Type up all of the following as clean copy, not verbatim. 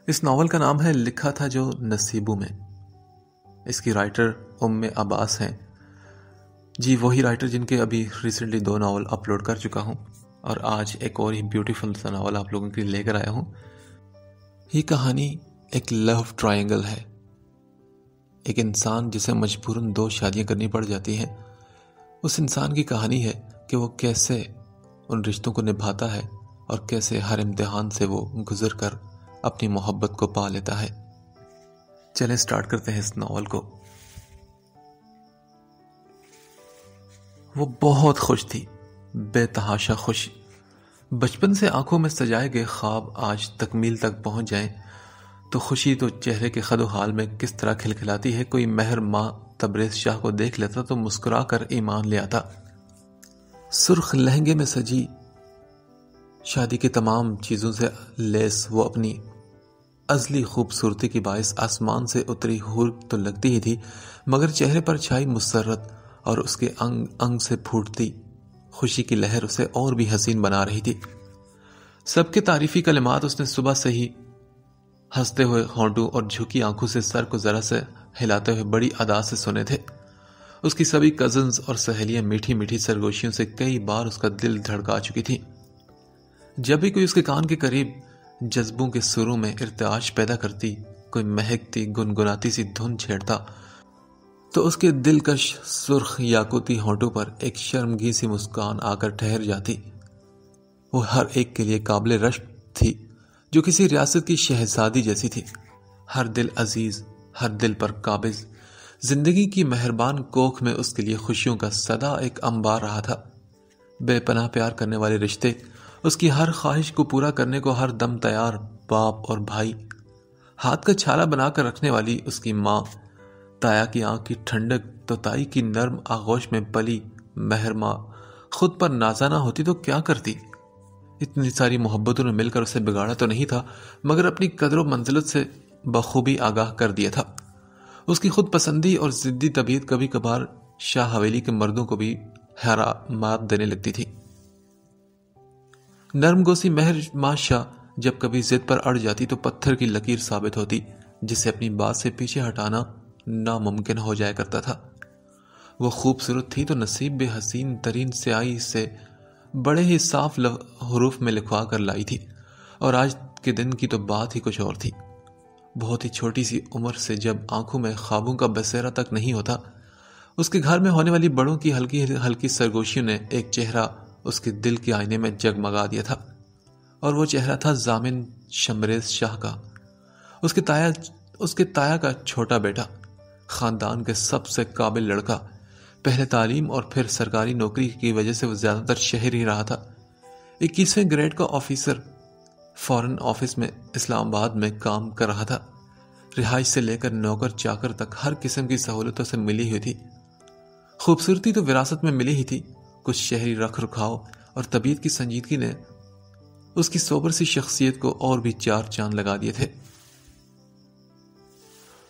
اس novel کا نام ہے لکھا تھا جو نصیبوں میں۔ اس کی رائٹر ام عباس ہیں، جی وہی رائٹر جن کے ابھی ریسنٹلی 2 ناول اپلوڈ کر چکا ہوں، اور آج ایک اور ہی بیوٹیفل سا ناول آپ لوگوں کے لیے لے کر آیا ہوں۔ یہ کہانی ایک لو ٹرائنگل ہے۔ ایک انسان جسے مجبوراً 2 شادیاں کرنی پڑ جاتی ہیں، اس انسان کی کہانی ہے کہ وہ کیسے ان رشتوں کو نبھاتا ہے اور کیسے ہر امتحان سے وہ گزر کر اپنی محبت کو پا لیتا ہے۔ چلیں سٹارٹ کرتے ہیں اس ناول کو۔ وہ بہت خوش تھی، بے تحاشا خوش۔ بچپن سے آنکھوں میں سجائے گئے خواب آج تکمیل تک پہنچ جائیں تو خوشی تو چہرے کے خد و حال میں کس طرح کھلکھلاتی ہے۔ کوئی مہر ماں تبریز شاہ کو دیکھ لیتا تو مسکرا کر ایمان لے آتا۔ سرخ لہنگے میں سجی شادی کی تمام چیزوں سے لیس وہ اپنی ازلی خوبصورتی کی باعث آسمان سے اتری حور تو لگتی ہی تھی، مگر چہرے پر چھائی مسرت اور اس کے انگ انگ سے پھوٹتی خوشی کی لہر اسے اور بھی حسین بنا رہی تھی۔ سب کے تعریفی کلمات اس نے صبح سے ہی ہنستے ہوئے ہونٹوں اور جھکی آنکھوں سے سر کو ذرا سے ہلاتے ہوئے بڑی ادا سے سنے تھے۔ اس کی سبھی کزنز اور سہیلیاں میٹھی میٹھی سرگوشیوں سے کئی بار اس کا دل دھڑکا چکی تھی۔ جب بھی کوئی اس کے کان کے قریب جذبوں کے سروں میں ارتعاش پیدا کرتی، کوئی مہکتی گنگناتی سی دھن چھیڑتا، تو اس کے دلکش سرخ یاقوتی ہونٹوں پر ایک شرمگی سی مسکان آ کر ٹھہر جاتی۔ وہ ہر ایک کے لیے قابل رشک تھی، جو کسی ریاست کی شہزادی جیسی تھی۔ ہر دل عزیز، ہر دل پر قابض۔ زندگی کی مہربان کوکھ میں اس کے لیے خوشیوں کا سدا ایک انبار رہا تھا۔ بے پناہ پیار کرنے والے رشتے، اس کی ہر خواہش کو پورا کرنے کو ہر دم تیار باپ اور بھائی، ہاتھ کا چھالا بنا کر رکھنے والی اس کی ماں، تایا کی آنکھ کی ٹھنڈک تو تائی کی نرم آغوش میں پلی مہر ماں خود پر نازا نہ ہوتی تو کیا کرتی؟ اتنی ساری محبتوں نے مل کر اسے بگاڑا تو نہیں تھا، مگر اپنی قدر و منزلت سے بخوبی آگاہ کر دیا تھا۔ اس کی خود پسندی اور ضدی طبیعت کبھی کبھار شاہ حویلی کے مردوں کو بھی حیران دینے لگتی تھی۔ نرم گوسی مہر ماں شاہ جب کبھی ضد پر اڑ جاتی تو پتھر کی لکیر ثابت ہوتی، جسے اپنی بات سے پیچھے ہٹانا ناممکن ہو جایا کرتا تھا۔ وہ خوبصورت تھی تو نصیب بے حسین ترین سیاہی سے بڑے ہی صاف حروف میں لکھوا کر لائی تھی، اور آج کے دن کی تو بات ہی کچھ اور تھی۔ بہت ہی چھوٹی سی عمر سے جب آنکھوں میں خوابوں کا بسیرا تک نہیں ہوتا، اس کے گھر میں ہونے والی بڑوں کی ہلکی ہلکی سرگوشیوں نے ایک چہرہ اس کے دل کے آئینے میں جگمگا دیا تھا، اور وہ چہرہ تھا ضامن شمریز شاہ کا، اس کے تایا کا چھوٹا بیٹا، خاندان کے سب سے قابل لڑکا۔ پہلے تعلیم اور پھر سرکاری نوکری کی وجہ سے وہ زیادہ تر شہر ہی رہا تھا۔ 21ویں گریڈ کا آفیسر فارن آفس میں اسلام آباد میں کام کر رہا تھا۔ رہائش سے لے کر نوکر چاکر تک ہر قسم کی سہولتوں سے ملی ہوئی تھی۔ خوبصورتی تو وراثت میں ملی ہی تھی، کچھ شہری رکھ رکھاؤ اور طبیعت کی سنجیدگی نے اس کی سوبر سی شخصیت کو اور بھی 4 چاند لگا دیے تھے۔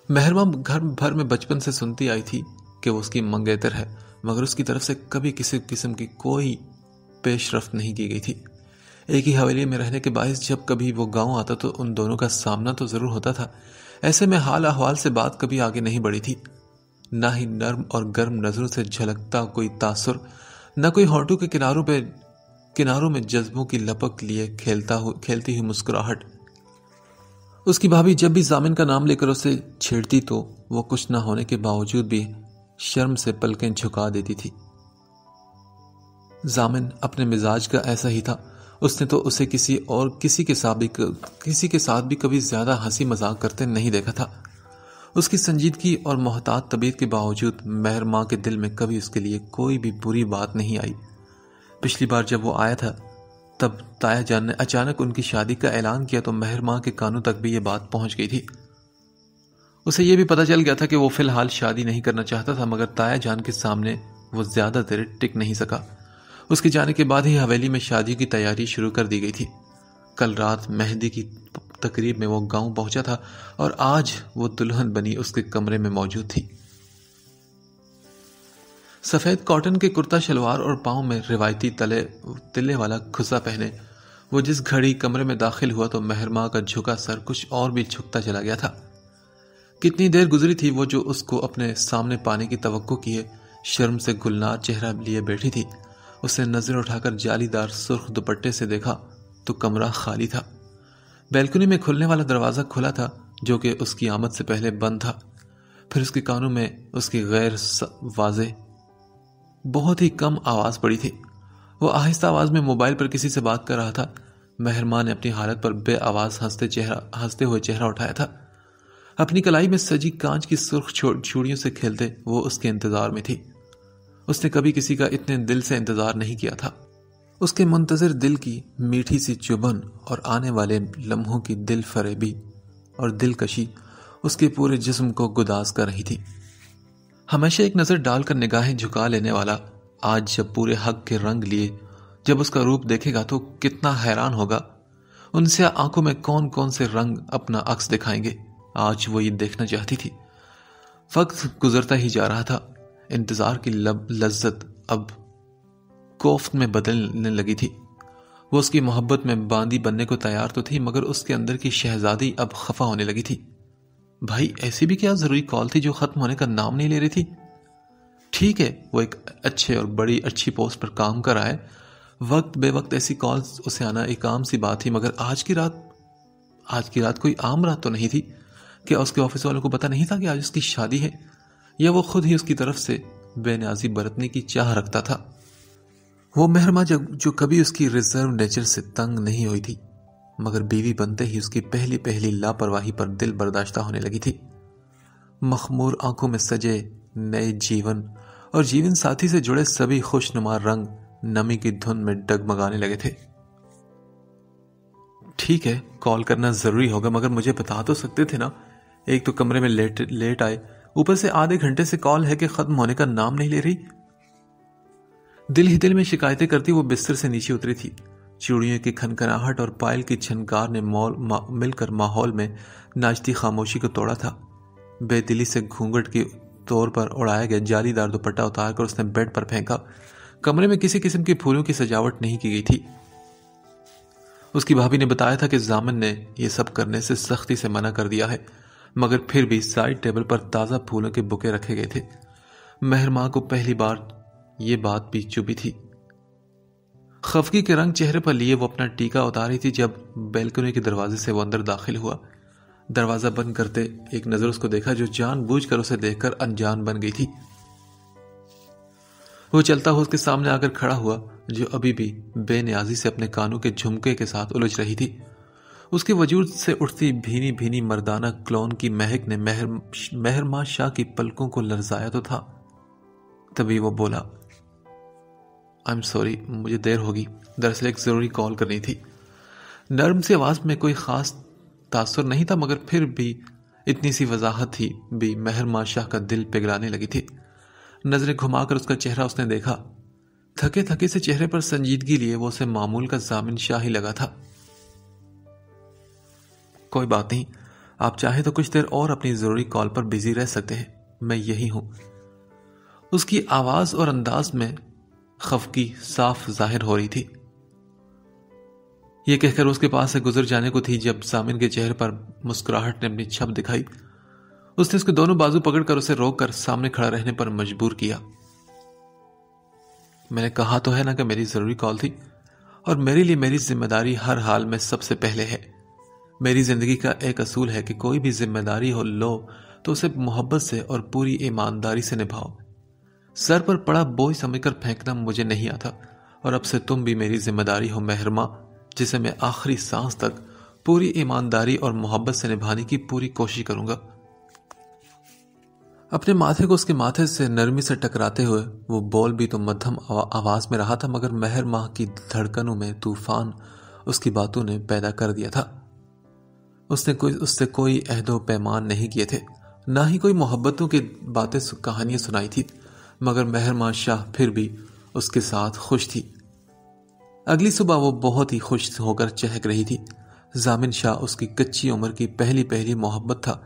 مہرماں گھر بھر میں بچپن سے سنتی آئی تھی کہ وہ اس کی منگیتر ہے، مگر اس کی طرف سے کبھی کسی قسم کی کوئی پیش رفت نہیں کی گئی تھی۔ ایک ہی حویلی میں رہنے کے باعث جب کبھی وہ گاؤں آتا تو ان دونوں کا سامنا تو ضرور ہوتا تھا، ایسے میں حال احوال سے بات کبھی آگے نہیں بڑھی تھی۔ نہ ہی نرم اور گرم نظروں سے جھلکتا کوئی تاثر، نہ کوئی ہونٹوں کے کناروں میں جذبوں کی لپک لیے کھیلتی ہوئی مسکراہٹ۔ اس کی بھابھی جب بھی ضامن کا نام لے کر اسے چھیڑتی تو وہ کچھ نہ ہونے کے باوجود بھی شرم سے پلکیں جھکا دیتی تھی۔ ضامن اپنے مزاج کا ایسا ہی تھا، اس نے تو اسے کسی کے ساتھ بھی کبھی زیادہ ہنسی مذاق کرتے نہیں دیکھا تھا۔ اس کی سنجیدگی اور محتاط طبیعت کے باوجود مہر ماں کے دل میں کبھی اس کے لیے کوئی بھی بری بات نہیں آئی۔ پچھلی بار جب وہ آیا تھا تب تایا جان نے اچانک ان کی شادی کا اعلان کیا تو مہر ماں کے کانوں تک بھی یہ بات پہنچ گئی تھی۔ اسے یہ بھی پتہ چل گیا تھا کہ وہ فی الحال شادی نہیں کرنا چاہتا تھا، مگر تایا جان کے سامنے وہ زیادہ دیر ٹک نہیں سکا۔ اس کے جانے کے بعد ہی حویلی میں شادی کی تیاری شروع کر دی گئی تھی۔ کل رات مہندی کی تقریب میں وہ گاؤں پہنچا تھا اور آج وہ دلہن بنی اس کے کمرے میں موجود تھی۔ سفید کاٹن کے کرتا شلوار اور پاؤں میں روایتی تلے والا کھسا پہنے وہ جس گھڑی کمرے میں داخل ہوا تو مہرماں کا جھکا سر کچھ اور بھی جھکتا چلا گیا تھا۔ کتنی دیر گزری تھی وہ جو اس کو اپنے سامنے پانے کی توقع کیے شرم سے گلنار چہرہ لیے بیٹھی تھی۔ اس نے نظر اٹھا کر جالی دار سرخ دوپٹے سے دیکھا تو کمرہ خالی تھا۔ بیلکنی میں کھلنے والا دروازہ کھلا تھا جو کہ اس کی آمد سے پہلے بند تھا۔ پھر اس کے کانوں میں اس کی غیر واضح بہت ہی کم آواز پڑی تھی۔ وہ آہستہ آواز میں موبائل پر کسی سے بات کر رہا تھا۔ مہرماں نے اپنی حالت پر بے آواز ہنستے ہوئے چہرہ اٹھایا تھا۔ اپنی کلائی میں سجی کانچ کی سرخ چوڑیوں سے کھیلتے وہ اس کے انتظار میں تھی۔ اس نے کبھی کسی کا اتنے دل سے انتظار نہیں کیا تھا۔ اس کے منتظر دل کی میٹھی سی چبھن اور آنے والے لمحوں کی دل فریبی اور دلکشی اس کے پورے جسم کو گداز کر رہی تھی۔ ہمیشہ ایک نظر ڈال کر نگاہیں جھکا لینے والا آج جب پورے حق کے رنگ لیے جب اس کا روپ دیکھے گا تو کتنا حیران ہوگا۔ ان سے آنکھوں میں کون کون سے رنگ اپنا عکس دکھائیں گے، آج وہ یہ دیکھنا چاہتی تھی۔ وقت گزرتا ہی جا رہا تھا۔ انتظار کی لذت اب کوفت میں بدلنے لگی تھی۔ وہ اس کی محبت میں باندی بننے کو تیار تو تھی مگر اس کے اندر کی شہزادی اب خفا ہونے لگی تھی۔ بھائی ایسی بھی کیا ضروری کال تھی جو ختم ہونے کا نام نہیں لے رہی تھی؟ ٹھیک ہے وہ ایک اچھے اور بڑی اچھی پوسٹ پر کام کر رہا ہے، وقت بے وقت ایسی کالز اسے آنا ایک عام سی بات تھی، مگر آج کی رات کوئی عام رات تو نہیں تھی۔ کیا اس کے آفس والوں کو پتہ نہیں تھا کہ آج اس کی شادی ہے، یا وہ خود ہی اس کی طرف سے بے نیازی برتنے کی چاہ رکھتا تھا؟ وہ مہرماں جو کبھی اس کی ریزرو نیچر سے تنگ نہیں ہوئی تھی مگر بیوی بنتے ہی اس کی پہلی لاپرواہی پر دل برداشتہ ہونے لگی تھی۔ مخمور آنکھوں میں سجے نئے جیون اور جیون ساتھی سے جڑے سبھی خوش نما رنگ نمی کی دھن میں ڈگمگانے لگے تھے۔ ٹھیک ہے کال کرنا ضروری ہوگا مگر مجھے بتا تو سکتے تھے نا، ایک تو کمرے میں لیٹ آئے، اوپر سے آدھے گھنٹے سے کال ہے کہ ختم ہونے کا نام نہیں لے رہی۔ دل ہی دل میں شکایتیں کرتی وہ بستر سے نیچے اتری تھی۔ چوڑیوں کی کھنکھناہٹ اور پائل کی چھنکار نے مل کر ماحول میں ناچتی خاموشی کو توڑا تھا۔ بے دلی سے گھونگھٹ کے طور پر اڑایا گیا جالی دار دوپٹہ اتار کر اس نے بیڈ پر پھینکا۔ کمرے میں کسی قسم کے پھولوں کی سجاوٹ نہیں کی گئی تھی۔ اس کی بھابھی نے بتایا تھا کہ ضامن نے یہ سب کرنے سے سختی سے منع کر دیا ہے، مگر پھر بھی سائڈ ٹیبل پر تازہ پھولوں کے بکے رکھے گئے تھے۔ مہرماں کو پہلی بار یہ بات بھی چبھی تھی۔ خفگی کے رنگ چہرے پر لیے وہ اپنا ٹیکا اتاری تھی جب بیلکنی کے دروازے سے وہ اندر داخل ہوا۔ دروازہ بند کرتے ایک نظر اس کو دیکھا جو جان بوجھ کر اسے دیکھ کر انجان بن گئی تھی۔ وہ چلتا ہوا اس کے سامنے آ کر کھڑا ہوا جو ابھی بھی بے نیازی سے اپنے کانوں کے جھمکے کے ساتھ الجھ رہی تھی۔ اس کے وجود سے اٹھتی بھینی بھینی مردانہ کلون کی مہک نے مہرماں شاہ کی پلکوں کو لرزایا تو تھا۔ تبھی وہ بولا، I'm sorry مجھے دیر ہوگی، دراصل ایک ضروری کال کرنی تھی۔ نرم سی آواز میں کوئی خاص تاثر نہیں تھا مگر پھر بھی اتنی سی وضاحت تھی بھی مہرماں شاہ کا دل پگھلانے لگی تھی۔ نظریں گھما کر اس کا چہرہ اس نے دیکھا۔ تھکے تھکے سے چہرے پر سنجیدگی لیے وہ اسے معمول کا ضامن شاہ ہی لگا تھا۔ کوئی بات نہیں، آپ چاہیں تو کچھ دیر اور اپنی ضروری کال پر بزی رہ سکتے ہیں، میں یہی ہوں۔ اس کی آواز اور انداز میں خفگی صاف ظاہر ہو رہی تھی۔ یہ کہہ کر اس کے پاس سے گزر جانے کو تھی جب ضامن کے چہرے پر مسکراہٹ نے اپنی چھپ دکھائی۔ اس نے اس کے دونوں بازو پکڑ کر اسے روک کر سامنے کھڑا رہنے پر مجبور کیا۔ میں نے کہا تو ہے نا کہ میری ضروری کال تھی، اور میرے لیے میری ذمہ داری ہر حال میں سب سے پہلے ہے۔ میری زندگی کا ایک اصول ہے کہ کوئی بھی ذمہ داری ہو لو تو اسے محبت سے اور پوری ایمانداری سے نبھاؤ۔ سر پر پڑا بوجھ سمجھ کر پھینکنا مجھے نہیں آتا، اور اب سے تم بھی میری ذمہ داری ہو مہرماں، جسے میں آخری سانس تک پوری ایمانداری اور محبت سے نبھانے کی پوری کوشش کروں گا۔ اپنے ماتھے کو اس کے ماتھے سے نرمی سے ٹکراتے ہوئے وہ بول بھی تو مدھم آواز میں رہا تھا مگر مہر ماہ کی دھڑکنوں میں طوفان اس کی باتوں نے پیدا کر دیا تھا۔ اس سے کوئی عہد و پیمان نہیں کیے تھے، نہ ہی کوئی محبتوں کی باتیں کہانیاں سنائی تھی، مگر مہر ماہ شاہ پھر بھی اس کے ساتھ خوش تھی۔ اگلی صبح وہ بہت ہی خوش ہو کر چہک رہی تھی۔ ضامن شاہ اس کی کچی عمر کی پہلی محبت تھا۔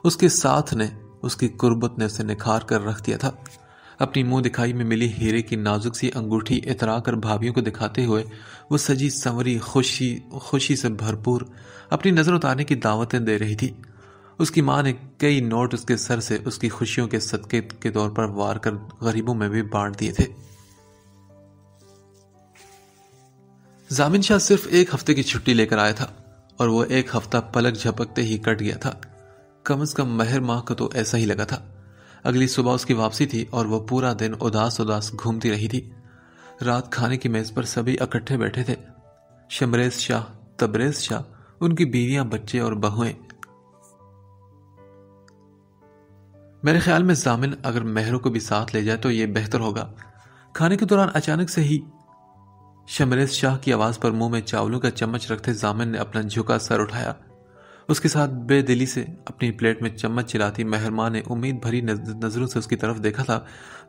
اس کے ساتھ نے، اس کی قربت نے اسے نکھار کر رکھ دیا تھا۔ اپنی منہ دکھائی میں ملی ہیرے کی نازک سی انگوٹھی اترا کر بھابھیوں کو دکھاتے ہوئے وہ سجی سنوری خوشی سے بھرپور اپنی نظر اتارنے کی دعوتیں دے رہی تھی۔ اس کی ماں نے کئی نوٹ اس کے سر سے اس کی خوشیوں کے صدقے کے طور پر وار کر غریبوں میں بھی بانٹ دیے تھے۔ ضامن شاہ صرف ایک ہفتے کی چھٹی لے کر آیا تھا اور وہ ایک ہفتہ پلک جھپکتے ہی کٹ گیا تھا۔ کم از کم مہر ماہ کو تو ایسا ہی لگا تھا۔ اگلی صبح اس کی واپسی تھی اور وہ پورا دن اداس گھومتی رہی تھی۔ رات کھانے کی میز پر سبھی اکٹھے بیٹھے تھے، شمریز شاہ، تبریز شاہ، ان کی بیویاں، بچے اور بہویں۔ میرے خیال میں ضامن اگر مہروں کو بھی ساتھ لے جائے تو یہ بہتر ہوگا۔ کھانے کے دوران اچانک سے ہی شمریز شاہ کی آواز پر منہ میں چاولوں کا چمچ رکھتے ضامن نے اپنا جھکا سر اٹھایا۔ اس کے ساتھ بے دلی سے اپنی پلیٹ میں چمچ چلاتی مہرماں نے امید بھری نظروں سے اس کی طرف دیکھا تھا،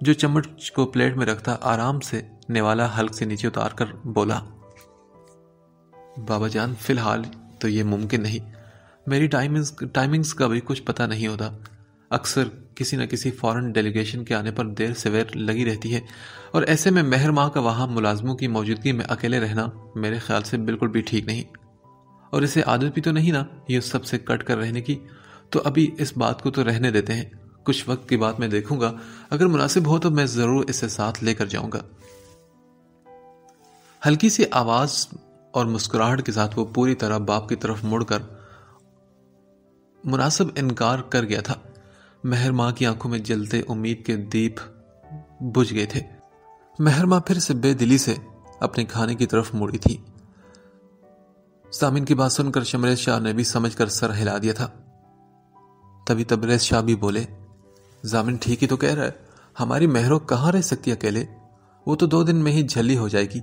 جو چمچ کو پلیٹ میں رکھتا آرام سے نوالا حلق سے نیچے اتار کر بولا، بابا جان فی الحال تو یہ ممکن نہیں، میری ٹائمنگز کا بھی کچھ پتہ نہیں ہوتا، اکثر کسی نہ کسی فورن ڈیلیگیشن کے آنے پر دیر سویر لگی رہتی ہے، اور ایسے میں مہر ماہ کا وہاں ملازموں کی موجودگی میں اکیلے رہنا میرے خیال سے بالکل بھی ٹھیک نہیں، اور اسے عادت بھی تو نہیں نا یہ سب سے کٹ کر رہنے کی، تو ابھی اس بات کو تو رہنے دیتے ہیں، کچھ وقت کی بات میں دیکھوں گا، اگر مناسب ہو تو میں ضرور اسے ساتھ لے کر جاؤں گا۔ ہلکی سی آواز اور مسکراہٹ کے ساتھ وہ پوری طرح باپ کی طرف مڑ کر مناسب انکار کر گیا تھا۔ مہر ماں کی آنکھوں میں جلتے امید کے دیپ بجھ گئے تھے۔ مہر ماں پھر سے بے دلی سے اپنے کھانے کی طرف مڑی تھی۔ ضامن کی بات سن کر شمریز شاہ نے بھی سمجھ کر سر ہلا دیا تھا۔ تبھی تبریز شاہ بھی بولے، ضامن ٹھیک ہی تو کہہ رہا ہے، ہماری مہروں کہاں رہ سکتی اکیلے، وہ تو 2 دن میں ہی جھلی ہو جائے گی۔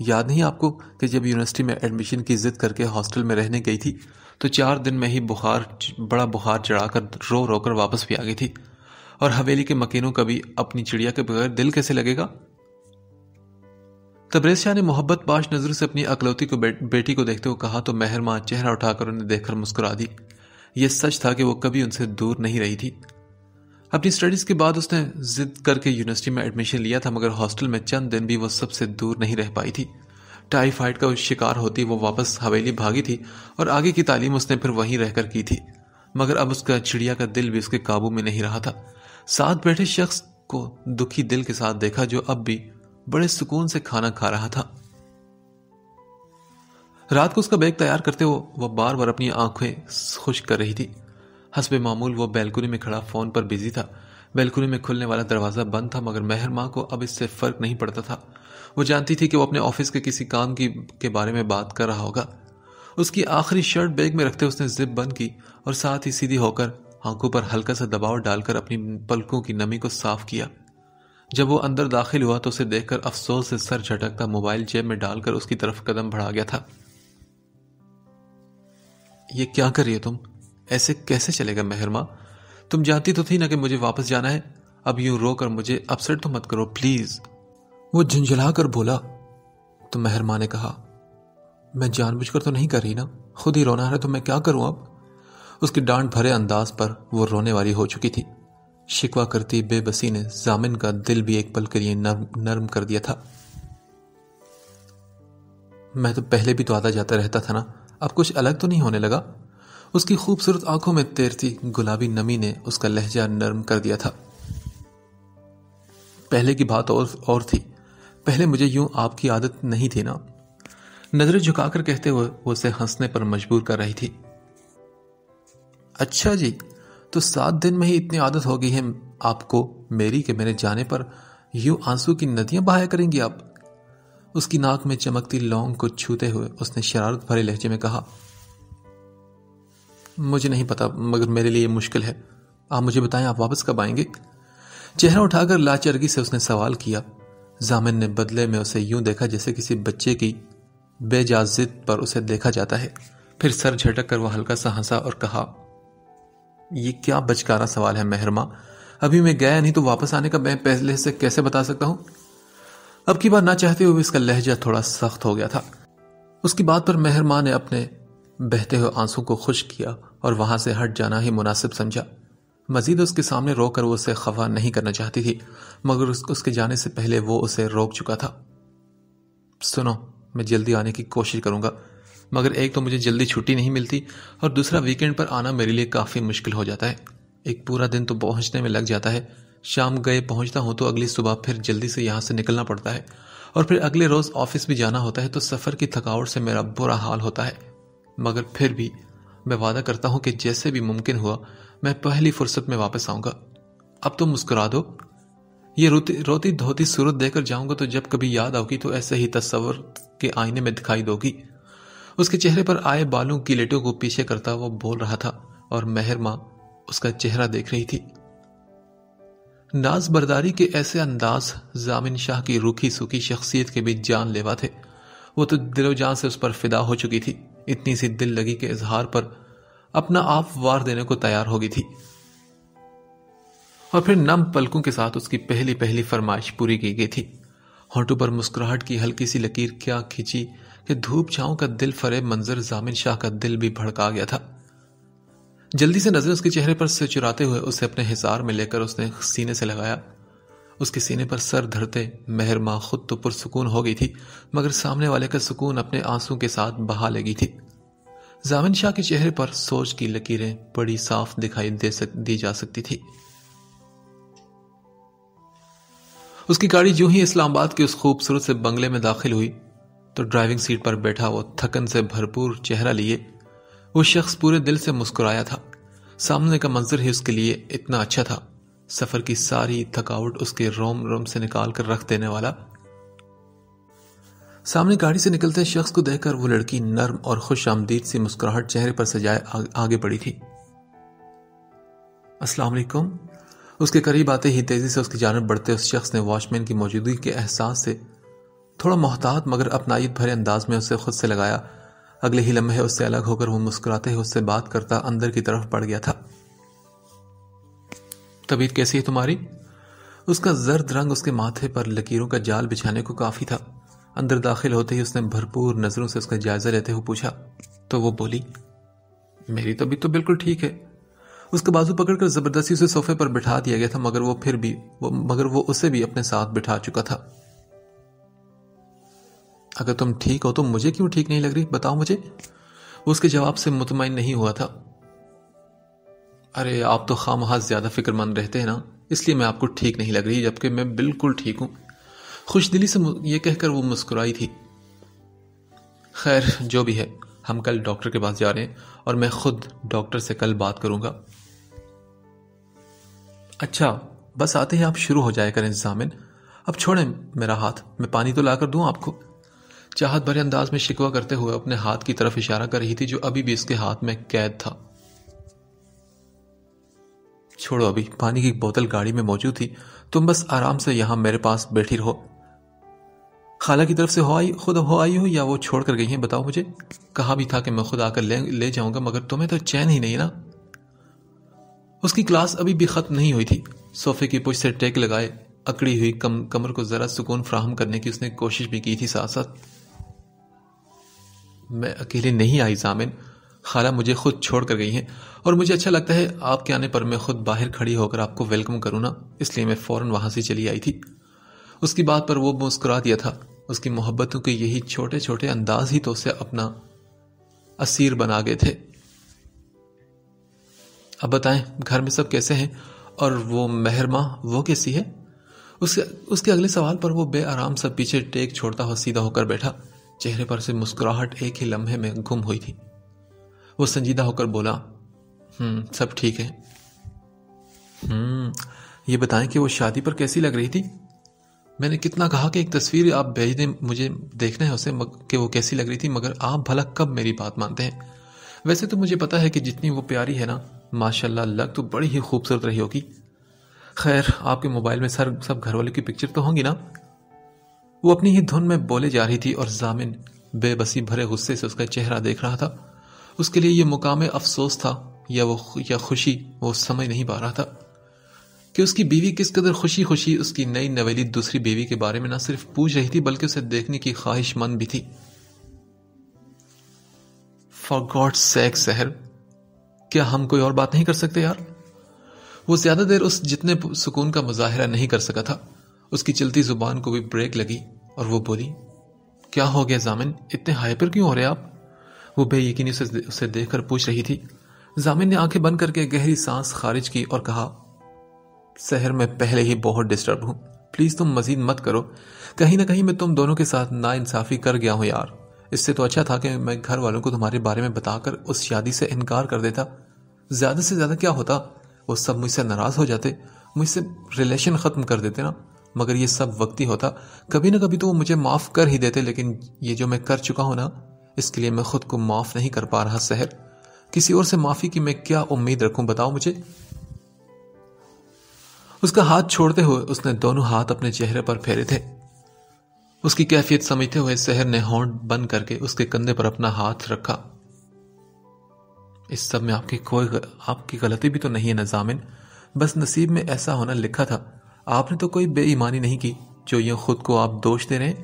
یاد نہیں آپ کو کہ جب یونیورسٹی میں ایڈمیشن کی ضد کر کے ہاسٹل میں رہنے گئی تھی تو 4 دن میں ہی بڑا بخار چڑھا کر رو کر واپس بھی آ گئی تھی، اور حویلی کے مکینوں کا بھی اپنی چڑیا کے بغیر دل کیسے لگے گا؟ تبریز شاہ نے محبت باش نظر سے اپنی اکلوتی بیٹی کو دیکھتے ہوئے کہا تو مہر ماں چہرہ اٹھا کر انہیں دیکھ کر مسکرا دی۔ یہ سچ تھا کہ وہ کبھی ان سے دور نہیں رہی تھی۔ اپنی سٹڈیز کے بعد اس نے ضد کر کے یونیورسٹی میں ایڈمیشن لیا تھا، مگر ہاسٹل میں چند دن بھی وہ سب سے دور نہیں رہ پائی تھی۔ ٹائیفائڈ کا شکار ہوتی وہ واپس حویلی بھاگی تھی، اور آگے کی تعلیم اس نے پھر وہیں رہ کر کی تھی، مگر اب اس کا چڑیا کا دل بھی اس کے قابو میں نہیں رہا تھا۔ ساتھ بیٹھے شخص کو دکھی دل کے ساتھ دیکھا جو اب بھی بڑے سکون سے کھانا کھا رہا تھا۔ رات کو اس کا بیگ تیار کرتے ہوئے وہ بار بار اپنی آنکھیں خشک کر رہی تھی۔ حسب معمول وہ بیلکونی میں کھڑا فون پر بزی تھا۔ بیلکونی میں کھلنے والا دروازہ بند تھا، مگر مہر ماں کو اب اس سے فرق نہیں پڑتا تھا۔ وہ جانتی تھی کہ وہ اپنے آفس کے کسی کام کے بارے میں بات کر رہا ہوگا۔ اس کی آخری شرٹ بیگ میں رکھتے اس نے زپ بند کی اور ساتھ ہی سیدھی ہو کر آنکھوں پر ہلکا سا دباؤ ڈال کر اپنی پلکوں کی نمی کو صاف کیا۔ جب وہ اندر داخل ہوا تو اسے دیکھ کر افسوس سے سر جھٹکتا موبائل جیب میں ڈال کر اس کی طرف قدم بڑھا گیا تھا۔ یہ کیا کر رہی ہو تم؟ ایسے کیسے چلے گا مہر ماں؟ تم جانتی تو تھی نا کہ مجھے واپس جانا ہے، اب یوں رو کر مجھے اپسیٹ تو مت کرو پلیز۔ وہ جھنجھلا کر بولا۔ تو مہر ماں نے کہا، میں جان بوجھ کر تو نہیں کر رہی نا، خود ہی رونا ہے تو میں کیا کروں اب؟ اس کی ڈانٹ بھرے انداز پر وہ رونے والی ہو چکی تھی۔ شکوہ کرتی بے بسی نے ضامن کا دل بھی ایک پل کے لیے نرم کر دیا تھا۔ میں تو پہلے بھی تو آتا جاتا رہتا تھا نا، اب کچھ الگ تو نہیں ہونے لگا؟ اس کی خوبصورت آنکھوں میں تیرتی گلابی نمی نے اس کا لہجہ نرم کر دیا تھا۔ پہلے کی بات اور تھی، پہلے مجھے یوں آپ کی عادت نہیں تھی نا۔ نظریں جھکا کر کہتے ہوئے وہ اسے ہنسنے پر مجبور کر رہی تھی۔ اچھا جی، تو 7 دن میں ہی اتنی عادت ہو گئی ہے آپ کو میری کہ میرے جانے پر یوں آنسو کی ندیاں بہایا کریں گی آپ؟ اس کی ناک میں چمکتی لونگ کو چھوتے ہوئے اس نے شرارت بھرے لہجے میں کہا، مجھے نہیں پتا، مگر میرے لیے یہ مشکل ہے، آپ مجھے بتائیں آپ واپس کب آئیں گے؟ چہرہ اٹھا کر لاچرگی سے اس نے سوال کیا۔ ضامن نے بدلے میں اسے یوں دیکھا جیسے کسی بچے کی بے جا ضد پر اسے دیکھا جاتا ہے، پھر سر جھٹک کر وہ ہلکا سا ہنسا اور کہا، یہ کیا بچکارا سوال ہے مہر ماں، ابھی میں گیا نہیں تو واپس آنے کا میں پہلے سے کیسے بتا سکتا ہوں؟ اب کی بار نہ چاہتے ہوئے اس کا لہجہ تھوڑا سخت ہو گیا تھا۔ اس کی بات پر مہر ماں نے اپنے بہتے ہوئے آنسوں کو خشک کیا اور وہاں سے ہٹ جانا ہی مناسب سمجھا۔ مزید اس کے سامنے رو کر وہ اسے خفا نہیں کرنا چاہتی تھی، مگر اس کے جانے سے پہلے وہ اسے روک چکا تھا۔ سنو، میں جلدی آنے کی کوشش کروں گا، مگر ایک تو مجھے جلدی چھٹی نہیں ملتی اور دوسرا ویکینڈ پر آنا میرے لیے کافی مشکل ہو جاتا ہے۔ ایک پورا دن تو پہنچنے میں لگ جاتا ہے، شام گئے پہنچتا ہوں تو اگلی صبح پھر جلدی سے یہاں سے نکلنا پڑتا ہے، اور پھر اگلے روز آفس بھی جانا ہوتا ہے، تو سفر کی تھکاوٹ سے میرا برا حال ہوتا ہے۔ مگر پھر بھی میں وعدہ کرتا ہوں کہ جیسے بھی ممکن ہوا میں پہلی فرصت میں واپس آؤں گا۔ اب تو مسکرا دو، یہ روتی دھوتی صورت دے کر جاؤں گا تو جب کبھی یاد آؤگی تو ایسے ہی تصور کے آئینے میں دکھائی دو گی۔ اس کے چہرے پر آئے بالوں کی لیٹوں کو پیچھے کرتا وہ بول رہا تھا، اور مہر ماں اس کا چہرہ دیکھ رہی تھی۔ ناز برداری کے ایسے انداز ضامن شاہ کی روکھی سوکھی شخصیت کے بھی جان لیوا تھے۔ وہ تو دل و جان سے اس پر فدا ہو چکی تھی، اتنی سی دل لگی کے اظہار پر اپنا آپ وار دینے کو تیار ہو گئی تھی۔ اور پھر نم پلکوں کے ساتھ اس کی پہلی فرمائش پوری کی گئی تھی۔ ہونٹوں پر مسکراہٹ کی ہلکی سی لکیر کیا کھینچی کہ دھوپ چھاؤں کا دل فریب منظر ضامن شاہ کا دل بھی بھڑکا گیا تھا۔ جلدی سے نظر اس کے چہرے پر سے چراتے ہوئے اسے اپنے حصار میں لے کر اس نے سینے سے لگایا۔ اس کے سینے پر سر دھرتے مہر ماں خود تو پرسکون ہو گئی تھی، مگر سامنے والے کا سکون اپنے آنسوں کے ساتھ بہا لگی تھی۔ ضامن شاہ کے چہرے پر سوچ کی لکیریں بڑی صاف دکھائی دی جا سکتی تھی۔ اس کی گاڑی جو ہی اسلام آباد کے اس خوبصورت سے بنگلے میں داخل ہوئی تو ڈرائیونگ سیٹ پر بیٹھا وہ تھکن سے بھرپور چہرہ لیے وہ شخص پورے دل سے مسکرایا تھا۔ سامنے کا منظر ہی اس کے لیے اتنا اچھا تھا، سفر کی ساری تھکاوٹ اس کے روم روم سے نکال کر رکھ دینے والا۔ سامنے گاڑی سے نکلتے شخص کو دیکھ کر وہ لڑکی نرم اور خوش آمدید سی مسکراہٹ چہرے پر سجائے آگے بڑھی تھی۔ السلام علیکم۔ اس کے قریب آتے ہی تیزی سے اس کی جانب بڑھتے اس شخص نے واچ مین کی موجودگی کے احساس سے تھوڑا محتاط مگر اپنائیت بھرے انداز میں اسے خود سے لگایا۔ اگلے ہی لمحے اس سے الگ ہو کر وہ مسکراتے ہوئے اس سے بات کرتا اندر کی طرف بڑھ گیا تھا۔ طبیعت کیسی ہے تمہاری؟ اس کا زرد رنگ اس کے ماتھے پر لکیروں کا جال بچھانے کو کافی تھا۔ اندر داخل ہوتے ہی اس نے بھرپور نظروں سے اس کا جائزہ لیتے ہوئے پوچھا تو وہ بولی، میری طبیعت تو بالکل ٹھیک ہے۔ اس کا بازو پکڑ کر زبردستی اسے صوفے پر بٹھا دیا گیا تھا، مگر وہ اسے بھی اپنے ساتھ بٹھا چکا تھا۔ اگر تم ٹھیک ہو تو مجھے کیوں ٹھیک نہیں لگ رہی، بتاؤ مجھے۔ وہ اس کے جواب سے مطمئن نہیں ہوا تھا۔ ارے آپ تو خواہ زیادہ فکر مند رہتے ہیں نا، اس لیے میں آپ کو ٹھیک نہیں لگ رہی، جبکہ میں بالکل ٹھیک ہوں۔ خوش دلی سے یہ کہہ کر وہ مسکرائی تھی۔ خیر جو بھی ہے، ہم کل ڈاکٹر کے پاس جا رہے ہیں اور میں خود ڈاکٹر سے کل بات کروں گا۔ اچھا، بس آتے ہی آپ شروع ہو جائے کریں ضامن۔ اب چھوڑیں میرا ہاتھ، میں پانی تو لا کر دوں آپ کو؟ چاہت بھرے انداز میں شکوہ کرتے ہوئے اپنے ہاتھ کی طرف اشارہ کر رہی تھی جو ابھی بھی اس کے ہاتھ میں قید تھا۔ چھوڑو، ابھی پانی کی بوتل گاڑی میں موجود تھی، تم بس آرام سے یہاں میرے پاس بیٹھی رہو۔ خالہ کی طرف سے خود ہو آئی ہو یا وہ چھوڑ کر گئی ہیں، بتاؤ مجھے۔ کہا بھی تھا کہ میں خود آ کر لے جاؤں گا، مگر تمہیں تو چین ہی نہیں نا۔ اس کی کلاس ابھی بھی ختم نہیں ہوئی تھی۔ صوفے کی پشت سے ٹیک لگائے اکڑی ہوئی کمر کو ذرا سکون فراہم کرنے کی اس نے کوشش بھی کی تھی۔ ساتھ ساتھ میں اکیلے نہیں آئی ضامن، خالہ مجھے خود چھوڑ کر گئی ہیں، اور مجھے اچھا لگتا ہے آپ کے آنے پر میں خود باہر کھڑی ہو کر آپ کو ویلکم کروں نا، اس لیے میں فوراً وہاں سے چلی آئی تھی۔ اس کی بات پر وہ مسکرا دیا تھا۔ اس کی محبتوں کے یہی چھوٹے چھوٹے انداز ہی تو اسے اپنا اسیر بنا گئے تھے۔ اب بتائیں گھر میں سب کیسے ہیں، اور وہ مہر ماں وہ کیسی ہے؟ اس کے اگلے سوال پر وہ بے آرام سا پیچھے ٹیک چھوڑتا ہوا سیدھا ہو کر بیٹھا، چہرے پر سے مسکراہٹ ایک ہی لمحے میں گم ہوئی تھی۔ وہ سنجیدہ ہو کر بولا، سب ٹھیک ہے۔ یہ بتائیں کہ وہ شادی پر کیسی لگ رہی تھی؟ میں نے کتنا کہا کہ ایک تصویر آپ بھیج دیں، مجھے دیکھنا ہے اسے کہ وہ کیسی لگ رہی تھی، مگر آپ بھلا کب میری بات مانتے ہیں؟ ویسے تو مجھے پتا ہے کہ جتنی وہ پیاری ہے نا، ماشاءاللہ لگ تو بڑی ہی خوبصورت رہی ہوگی۔ خیر آپ کے موبائل میں سب گھر والے کی پکچر تو ہوں گی نا؟ وہ اپنی ہی دھن میں بولے جا رہی تھی اور ضامن بے بسی بھرے غصے سے اس کا چہرہ دیکھ رہا تھا۔ اس کے لیے یہ مقام افسوس تھا یا خوشی، وہ سمجھ نہیں پا رہا تھا کہ اس کی بیوی کس قدر خوشی اس کی نئی نویلی دوسری بیوی کے بارے میں نہ صرف پوچھ رہی تھی بلکہ اسے دیکھنے کی خواہش مند بھی تھی۔ فار گاڈ سیک سحر، کیا ہم کوئی اور بات نہیں کر سکتے یار؟ وہ زیادہ دیر اس جتنے سکون کا مظاہرہ نہیں کر سکا تھا. اس کی چلتی زبان کو بھی بریک لگی اور وہ بولی, کیا ہو گیا زامن, اتنے ہائپر کیوں ہو رہے آپ؟ وہ بے یقینی اسے دیکھ کر پوچھ رہی تھی. زامن نے آنکھیں بند کر کے گہری سانس خارج کی اور کہا, سحر میں پہلے ہی بہت ڈسٹرب ہوں, پلیز تم مزید مت کرو. کہیں نہ کہیں میں تم دونوں کے ساتھ ناانصافی کر گیا ہوں یار. اس سے تو اچھا تھا کہ میں گھر والوں کو تمہارے بارے میں بتا کر اس شادی سے انکار کر دیتا. زیادہ سے زیادہ کیا ہوتا, وہ سب مجھ سے ناراض ہو جاتے, مجھ سے ریلیشن ختم کر دیتے نا. مگر یہ سب وقتی ہوتا, کبھی نہ کبھی تو وہ مجھے معاف کر ہی دیتے. لیکن یہ جو میں کر چکا ہوں نا, اس کے لیے میں خود کو معاف نہیں کر پا رہا. سحر, کسی اور سے معافی کی میں کیا امید رکھوں, بتاؤ مجھے. اس کا ہاتھ چھوڑتے ہوئے اس نے دونوں ہاتھ اپنے چہرے پر پھیرے تھے. اس کی کیفیت سمجھتے ہوئے سحر نے ہونٹ بند کر کے اس کے کندھے پر اپنا ہاتھ رکھا. اس سب میں آپ کی غلطی بھی تو نہیں ہے نظامن, بس نصیب میں ایسا ہونا لکھا تھا. آپ نے تو کوئی بے ایمانی نہیں کی جو یہ خود کو آپ دوش دے رہے ہیں.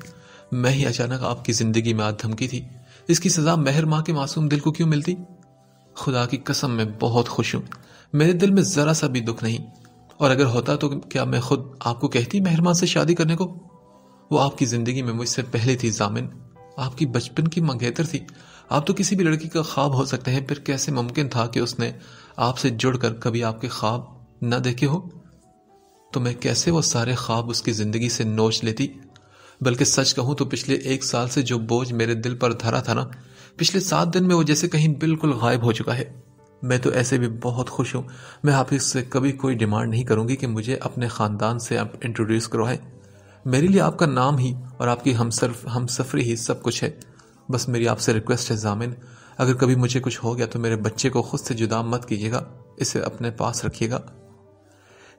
میں ہی اچانک آپ کی زندگی میں آج دھمکی تھی. اس کی سزا مہر ماں کے معصوم دل کو کیوں ملتی؟ خدا کی قسم میں بہت خوش ہوں. میرے دل میں ذرا سا بھی دکھ نہیں, اور اگر ہوتا تو کیا میں خود آپ کو کہتی مہر ماں سے شادی کرنے کو؟ وہ آپ کی زندگی میں مجھ سے پہلے تھی زامن. آپ کی بچپن کی منگیتر تھی. آپ تو کسی بھی لڑکی کا خواب ہو سکتے ہیں, پھر کیسے ممکن تھا کہ اس نے آپ سے جڑ کر کبھی آپ کے خواب نہ دیکھے ہو؟ تو میں کیسے وہ سارے خواب اس کی زندگی سے نوچ لیتی. بلکہ سچ کہوں تو پچھلے 1 سال سے جو بوجھ میرے دل پر دھرا تھا نا, پچھلے 7 دن میں وہ جیسے کہیں بالکل غائب ہو چکا ہے. میں تو ایسے بھی بہت خوش ہوں. میں آپ سے کبھی کوئی ڈیمانڈ نہیں کروں گی کہ مجھے اپنے خاندان سے آپ انٹروڈیوس کروائیں. میرے لیے آپ کا نام ہی اور آپ کی ہم سفری ہی سب کچھ ہے. بس میری آپ سے ریکویسٹ ہے زامن, اگر کبھی مجھے کچھ ہو گیا تو میرے بچے کو خود سے جدا مت کیجیے گا, اسے اپنے پاس رکھیے گا.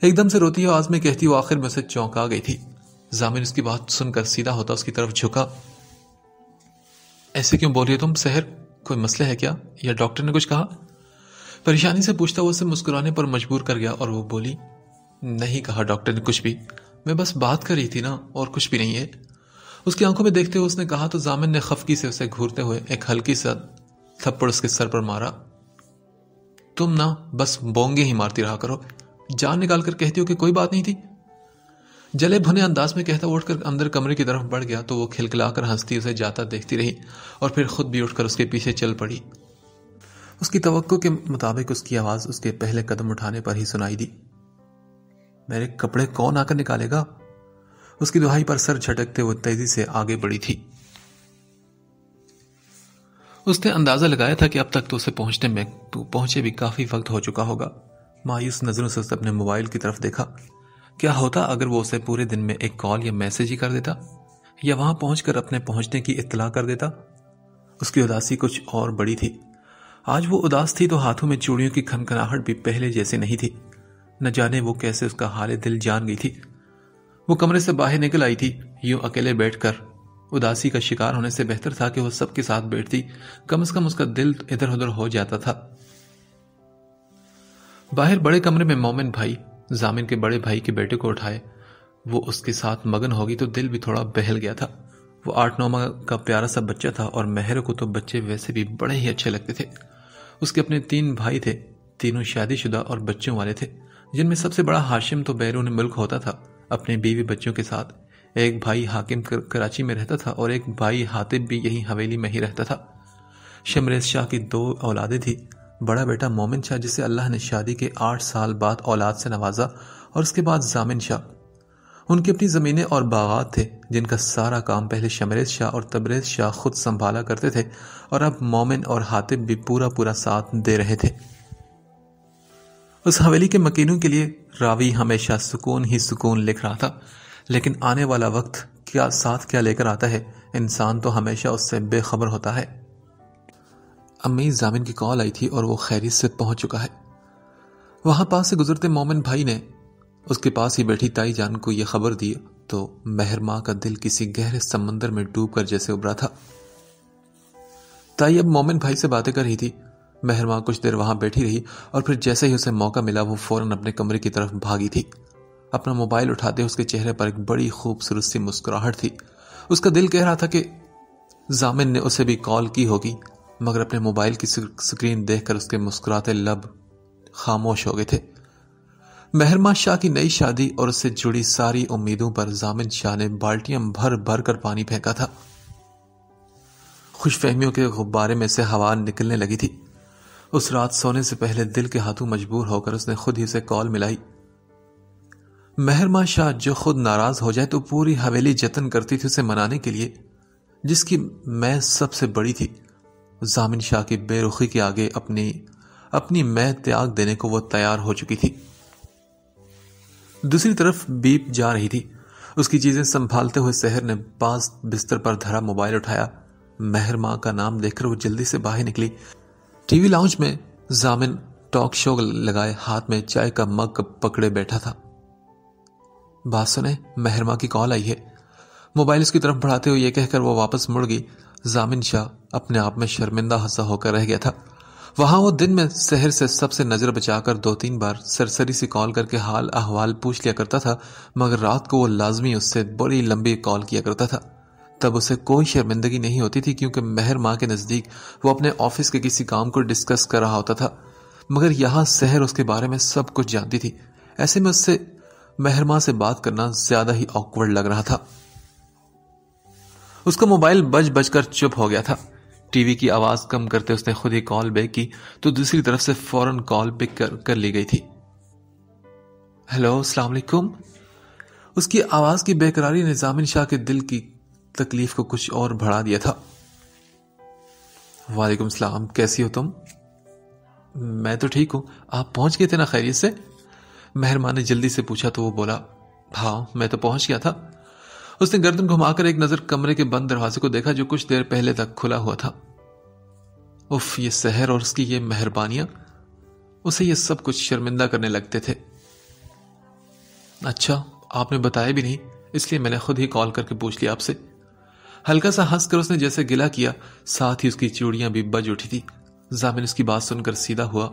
ایک دم سے روتی آواز میں کہتی وہ آخر میں سے چونکا گئی تھی. زامن اس کی بات سن کر سیدھا ہوتا اس کی طرف جھکا. ایسے کیوں بول رہی ہو تم سحر, کوئی مسئلہ ہے کیا, یا ڈاکٹر نے کچھ کہا؟ پریشانی سے پوچھتا وہ اسے مسکرانے پر مجبور کر گیا اور وہ بولی, نہیں کہا ڈاکٹر نے کچھ بھی, میں بس بات کر رہی تھی نا, اور کچھ بھی نہیں ہے. اس کی آنکھوں میں دیکھتے ہوئے اس نے کہا تو زامن نے خفگی سے اسے گھورتے ہوئے ایک ہلکی سا تھپڑ اس کے سر پر مارا. تم نا بس بونگے ہی مارتی رہا کرو, جان نکال کر کہتی ہو کہ کوئی بات نہیں تھی. جلے بھنے انداز میں کہتا اٹھ کر اندر کمرے کی طرف بڑھ گیا تو وہ کھلکھلا کر ہنستی اسے جاتا دیکھتی رہی اور پھر خود بھی اٹھ کر اس کے پیچھے چل پڑی. اس کی توقع کے مطابق اس کی آواز اس کے پہلے قدم اٹھانے پر ہی سنائی دی. میرے کپڑے کون آ کر نکالے گا؟ اس کی دہائی پر سر جھٹکتے ہوئے تیزی سے آگے بڑھی تھی. اس نے اندازہ لگایا تھا کہ اب تک تو اسے پہنچے بھی کافی وقت ہو چکا ہوگا. مایوس نظروں سے اس اپنے موبائل کی طرف دیکھا. کیا ہوتا اگر وہ اسے پورے دن میں ایک کال یا میسج ہی کر دیتا, یا وہاں پہنچ کر اپنے پہنچنے کی اطلاع کر دیتا؟ اس کی اداسی کچھ اور بڑی تھی. آج وہ اداس تھی تو ہاتھوں میں چوڑیوں کی کھنکھناہٹ بھی پہلے جیسے نہیں تھی. نہ جانے وہ کیسے اس کا حال دل جان گئی تھی. وہ کمرے سے باہر نکل آئی تھی. یوں اکیلے بیٹھ کر اداسی کا شکار ہونے سے بہتر تھا کہ وہ سب کے ساتھ بیٹھتی, کم از کم اس کا دل ادھر ادھر ہو جاتا تھا. باہر بڑے کمرے میں مومن بھائی زامن کے بڑے بھائی کے بیٹے کو اٹھائے. وہ اس کے ساتھ مگن ہوگی تو دل بھی تھوڑا بہل گیا تھا. وہ 8-9 ماہ کا پیارا سا بچہ تھا اور مہر کو تو بچے ویسے بھی بڑے ہی اچھے لگتے تھے. اس کے اپنے 3 بھائی تھے, تینوں شادی شدہ اور بچوں والے تھے, جن میں سب سے بڑا ہاشم تو بیرون ملک ہوتا تھا اپنے بیوی بچوں کے ساتھ. ایک بھائی حاکم کراچی میں رہتا تھا اور ایک بھائی حاتب بھی یہی حویلی میں ہی رہتا تھا. شمریز شاہ کی 2 اولادیں تھی. بڑا بیٹا مومن شاہ جسے اللہ نے شادی کے 8 سال بعد اولاد سے نوازا, اور اس کے بعد زامن شاہ. ان کی اپنی زمینیں اور باغات تھے جن کا سارا کام پہلے شمریز شاہ اور تبریز شاہ خود سنبھالا کرتے تھے, اور اب مومن اور حاتب بھی پورا ساتھ دے رہے تھے. اس حویلی کے مکینوں کے لیے راوی ہمیشہ سکون ہی سکون لکھ رہا تھا, لیکن آنے والا وقت کیا لے کر آتا ہے, انسان تو ہمیشہ اس سے بے خبر ہوتا ہے. امی زامن کی کال آئی تھی اور وہ خیریت سے پہنچ چکا ہے. وہاں پاس سے گزرتے مومن بھائی نے اس کے پاس ہی بیٹھی تائی جان کو یہ خبر دی تو مہر ماں کا دل کسی گہرے سمندر میں ڈوب کر جیسے ابھرا تھا. تائی اب مومن بھائی سے باتیں کر رہی تھی. مہر ماں کچھ دیر وہاں بیٹھی رہی اور پھر جیسے ہی اسے موقع ملا وہ فوراً اپنے کمرے کی طرف بھاگی تھی. اپنا موبائل اٹھاتے اس کے چہرے پر ایک بڑی خوبصورت سی مسکراہٹ تھی. اس کا دل کہہ رہا تھا کہ زامن نے اسے بھی کال کی ہوگی, مگر اپنے موبائل کی سکرین دیکھ کر اس کے مسکراتے لب خاموش ہو گئے تھے. مہرما شاہ کی نئی شادی اور اس سے جڑی ساری امیدوں پر ضامن شاہ نے بالٹیاں بھر بھر کر پانی پھینکا تھا۔ خوش فہمیوں کے غبارے میں سے ہوا نکلنے لگی تھی۔ اس رات سونے سے پہلے دل کے ہاتھوں مجبور ہو کر اس نے خود ہی اسے کال ملائی۔ مہرما شاہ جو خود ناراض ہو جائے تو پوری حویلی جتن کرتی تھی اسے منانے کے لیے، جس کی میں سب سے بڑی تھی۔ ضامن شاہ کی بے رخی کے آگے اپنی میں تیاگ دینے کو وہ تیار ہو چکی تھی۔ دوسری طرف بیپ جا رہی تھی۔ اس کی چیزیں سنبھالتے ہوئے سحر نے پاس بستر پر دھرا موبائل اٹھایا۔ مہرما کا نام دیکھ کر وہ جلدی سے باہر نکلی۔ ٹی وی لاؤنج میں ضامن ٹاک شو لگائے ہاتھ میں چائے کا مگ پکڑے بیٹھا تھا۔ بات سنیں، مہرما کی کال آئی ہے۔ موبائل اس کی طرف بڑھاتے ہوئے یہ کہہ کر وہ واپس مڑ گئی۔ ضامن شاہ اپنے آپ میں شرمندہ ہنسا ہو کر رہ گیا تھا۔ وہاں وہ دن میں سحر سے سب سے نظر بچا کر 2-3 بار سرسری سی کال کر کے حال احوال پوچھ لیا کرتا تھا، مگر رات کو وہ لازمی اس سے بڑی لمبی کال کیا کرتا تھا۔ تب اسے کوئی شرمندگی نہیں ہوتی تھی کیونکہ مہرما کے نزدیک وہ اپنے آفس کے کسی کام کو ڈسکس کر رہا ہوتا تھا، مگر یہاں سحر اس کے بارے میں سب کچھ جانتی تھی۔ ایسے میں اس سے مہرما سے بات کرنا زیادہ ہی آکورڈ لگ رہا تھا۔ اس کا موبائل بج بج کر چپ ہو گیا تھا۔ ٹی وی کی آواز کم کرتے اس نے خود ہی کال بیک کی تو دوسری طرف سے فوراً کال پک کر لی گئی تھی۔ ہیلو، السلام علیکم۔ اس کی آواز کی بے قراری نے ضامن شاہ کے دل کی تکلیف کو کچھ اور بڑھا دیا تھا۔ وعلیکم السلام، کیسی ہو تم؟ میں تو ٹھیک ہوں، آپ پہنچ گئے تھے نا خیریت سے؟ مہرما نے جلدی سے پوچھا تو وہ بولا، ہاں میں تو پہنچ گیا تھا۔ اس نے گردن گھما کر ایک نظر کمرے کے بند دروازے کو دیکھا جو کچھ دیر پہلے تک کھلا ہوا تھا۔ اف، یہ سحر اور اس کی یہ مہربانیاں، اسے یہ سب کچھ شرمندہ کرنے لگتے تھے۔ اچھا، آپ نے بتایا بھی نہیں، اس لیے میں نے خود ہی کال کر کے پوچھ لیا آپ سے۔ ہلکا سا ہنس کر اس نے جیسے گلہ کیا، ساتھ ہی اس کی چوڑیاں بھی بج اٹھی تھی۔ ضامن اس کی بات سن کر سیدھا ہوا۔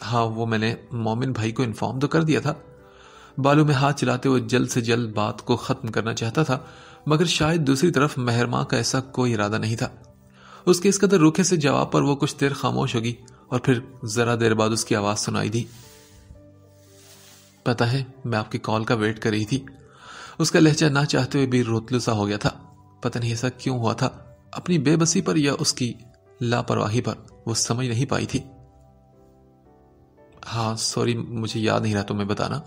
ہاں، وہ میں نے مومن بھائی کو انفارم تو کر دیا تھا۔ بالوں میں ہاتھ چلاتے ہوئے جلد سے جلد بات کو ختم کرنا چاہتا تھا، مگر شاید دوسری طرف مہرما کا ایسا کوئی ارادہ نہیں تھا۔ اس کے اس قدر روکھے سے جواب پر وہ کچھ دیر خاموش ہوگی اور پھر ذرا دیر بعد اس کی آواز سنائی دی۔ پتہ ہے، میں آپ کی کال کا ویٹ کر رہی تھی۔ اس کا لہجہ نہ چاہتے ہوئے بھی روتلو سا ہو گیا تھا۔ پتہ نہیں ایسا کیوں ہوا تھا، اپنی بے بسی پر یا اس کی لاپرواہی پر، وہ سمجھ نہیں پائی تھی۔ ہاں سوری، مجھے یاد نہیں رہا تمہیں بتانا۔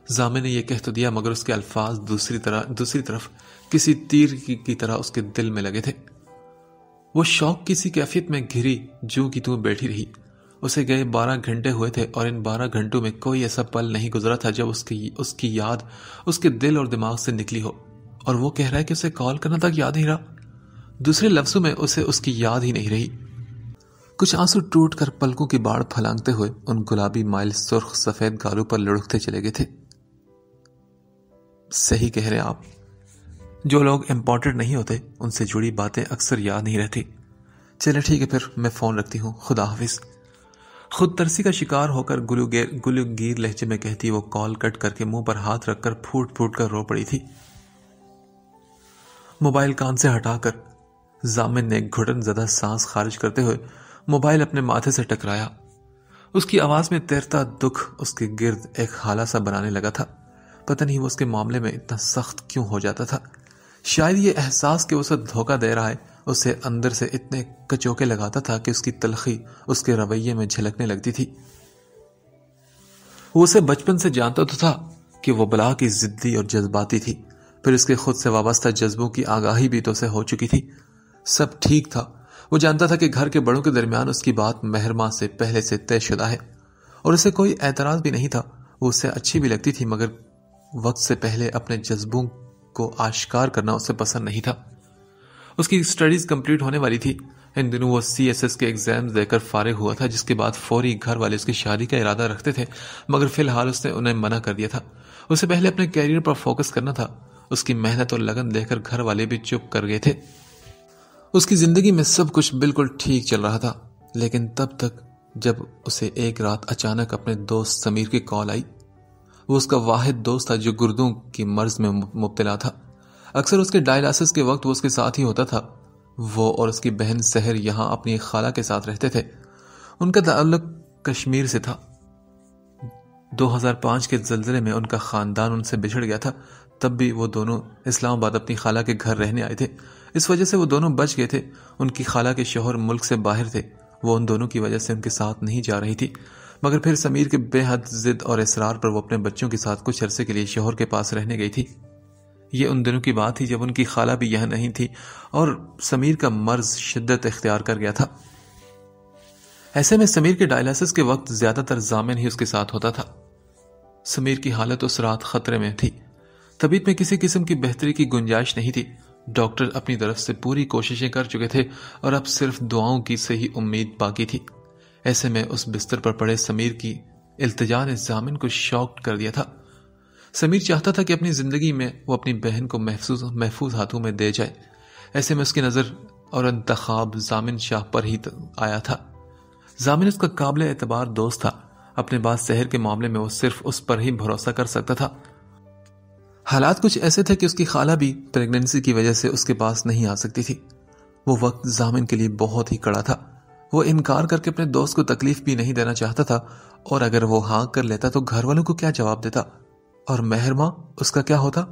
ضامن نے یہ کہہ تو دیا مگر اس کے الفاظ دوسری طرف کسی تیر کی طرح اس کے دل میں لگے تھے۔ وہ شوق کسی کیفیت میں گھری جو کی تو بیٹھی رہی۔ اسے گئے 12 گھنٹے ہوئے تھے اور ان 12 گھنٹوں میں کوئی ایسا پل نہیں گزرا تھا جب اس کی یاد اس کے دل اور دماغ سے نکلی ہو، اور وہ کہہ رہا ہے کہ اسے کال کرنا تک یاد نہیں رہا۔ دوسرے لفظوں میں اسے اس کی یاد ہی نہیں رہی۔ کچھ آنسو ٹوٹ کر پلکوں کی باڑ پھلانگتے ہوئے ان گلابی مائل سرخ سفید گالوں پر لڑکتے چلے گئے تھے۔ صحیح کہہ رہے آپ، جو لوگ امپورٹنٹ نہیں ہوتے ان سے جڑی باتیں اکثر یاد نہیں رہتی۔ چلے ٹھیک ہے، پھر میں فون رکھتی ہوں، خدا حافظ۔ خود ترسی کا شکار ہو کر گلوگیر لہجے میں کہتی وہ کال کٹ کر کے منہ پر ہاتھ رکھ کر پھوٹ پھوٹ کر رو پڑی تھی۔ موبائل کان سے ہٹا کر ضامن نے ایک گھٹن زدہ سانس خارج کرتے ہوئے موبائل اپنے ماتھے سے ٹکرایا۔ اس کی آواز میں تیرتا دکھ اس کے گرد ایک حالہ سا بنانے لگا تھا۔ پتہ نہیں وہ اس کے معاملے میں اتنا سخت کیوں ہو جاتا تھا۔ شاید یہ احساس کہ اسے دھوکہ دے رہا ہے اسے اندر سے اتنے کچوکے لگاتا تھا کہ اس کی تلخی اس کے رویے میں جھلکنے لگتی تھی۔ وہ اسے بچپن سے جانتا تو تھا کہ وہ بلا کی ضدی اور جذباتی تھی، پھر اس کے خود سے وابستہ جذبوں کی آگاہی بھی تو اسے ہو چکی تھی۔ سب ٹھیک تھا۔ وہ جانتا تھا کہ گھر کے بڑوں کے درمیان اس کی بات مہرما سے پہلے سے طے شدہ ہے اور اسے کوئی اعتراض بھی نہیں تھا۔ وہ اسے اچھی بھی لگتی تھی مگر وقت سے پہلے اپنے جذبوں کو آشکار کرنا اسے پسند نہیں تھا۔ اس کی اسٹڈیز کمپلیٹ ہونے والی تھی۔ ان دنوں وہ CSS کے ایگزامز دے کر فارغ ہوا تھا، جس کے بعد فوری گھر والے اس کی شادی کا ارادہ رکھتے تھے، مگر فی الحال اس نے انہیں منع کر دیا تھا۔ اسے پہلے اپنے کیریئر پر فوکس کرنا تھا۔ اس کی محنت اور لگن دیکھ کر گھر والے بھی چپ کر گئے تھے۔ اس کی زندگی میں سب کچھ بالکل ٹھیک چل رہا تھا، لیکن تب تک جب اسے ایک رات اچانک اپنے دوست سمیر کی کال آئی۔ وہ اس کا واحد دوست تھا جو گردوں کی مرض میں مبتلا تھا۔ اکثر اس کے ڈائلاسس کے وقت وہ اس کے ساتھ ہی ہوتا تھا۔ وہ اور اس کی بہن سحر یہاں اپنی خالہ کے ساتھ رہتے تھے۔ ان کا تعلق کشمیر سے تھا۔ 2005 کے زلزلے میں ان کا خاندان ان سے بچھڑ گیا تھا، تب بھی وہ دونوں اسلام آباد اپنی خالہ کے گھر رہنے آئے تھے۔ اس وجہ سے وہ دونوں بچ گئے تھے۔ ان کی خالہ کے شوہر ملک سے باہر تھے، وہ ان دونوں کی وجہ سے ان کے ساتھ نہیں جا رہی تھی، مگر پھر سمیر کے بے حد ضد اور اصرار پر وہ اپنے بچوں کے ساتھ کچھ عرصے کے لیے شوہر کے پاس رہنے گئی تھی۔ یہ ان دنوں کی بات تھی جب ان کی خالہ بھی یہاں نہیں تھی اور سمیر کا مرض شدت اختیار کر گیا تھا۔ ایسے میں سمیر کے ڈائلسس کے وقت زیادہ تر ضامن ہی اس کے ساتھ ہوتا تھا۔ سمیر کی حالت اس رات خطرے میں تھی، طبیعت میں کسی قسم کی بہتری کی گنجائش نہیں تھی۔ ڈاکٹر اپنی طرف سے پوری کوششیں کر چکے تھے اور اب صرف دعاؤں کی صحیح امید باقی تھی۔ ایسے میں اس بستر پر پڑے سمیر کی التجا نے ضامن کو شاکڈ کر دیا تھا۔ سمیر چاہتا تھا کہ اپنی زندگی میں وہ اپنی بہن کو محفوظ ہاتھوں میں دے جائے۔ ایسے میں اس کی نظر اور انتخاب ضامن شاہ پر ہی آیا تھا۔ ضامن اس کا قابل اعتبار دوست تھا، اپنے بعد سحر کے معاملے میں وہ صرف اس پر ہی بھروسہ کر سکتا تھا۔ حالات کچھ ایسے تھے کہ اس کی خالہ بھی پریگننسی کی وجہ سے اس کے پاس نہیں آ سکتی تھی۔ وہ وقت ضامن کے لیے بہت ہی کڑا تھا۔ وہ انکار کر کے اپنے دوست کو تکلیف بھی نہیں دینا چاہتا تھا، اور اگر وہ ہاں کر لیتا تو گھر والوں کو کیا جواب دیتا، اور مہر ماں اس کا کیا ہوتا؟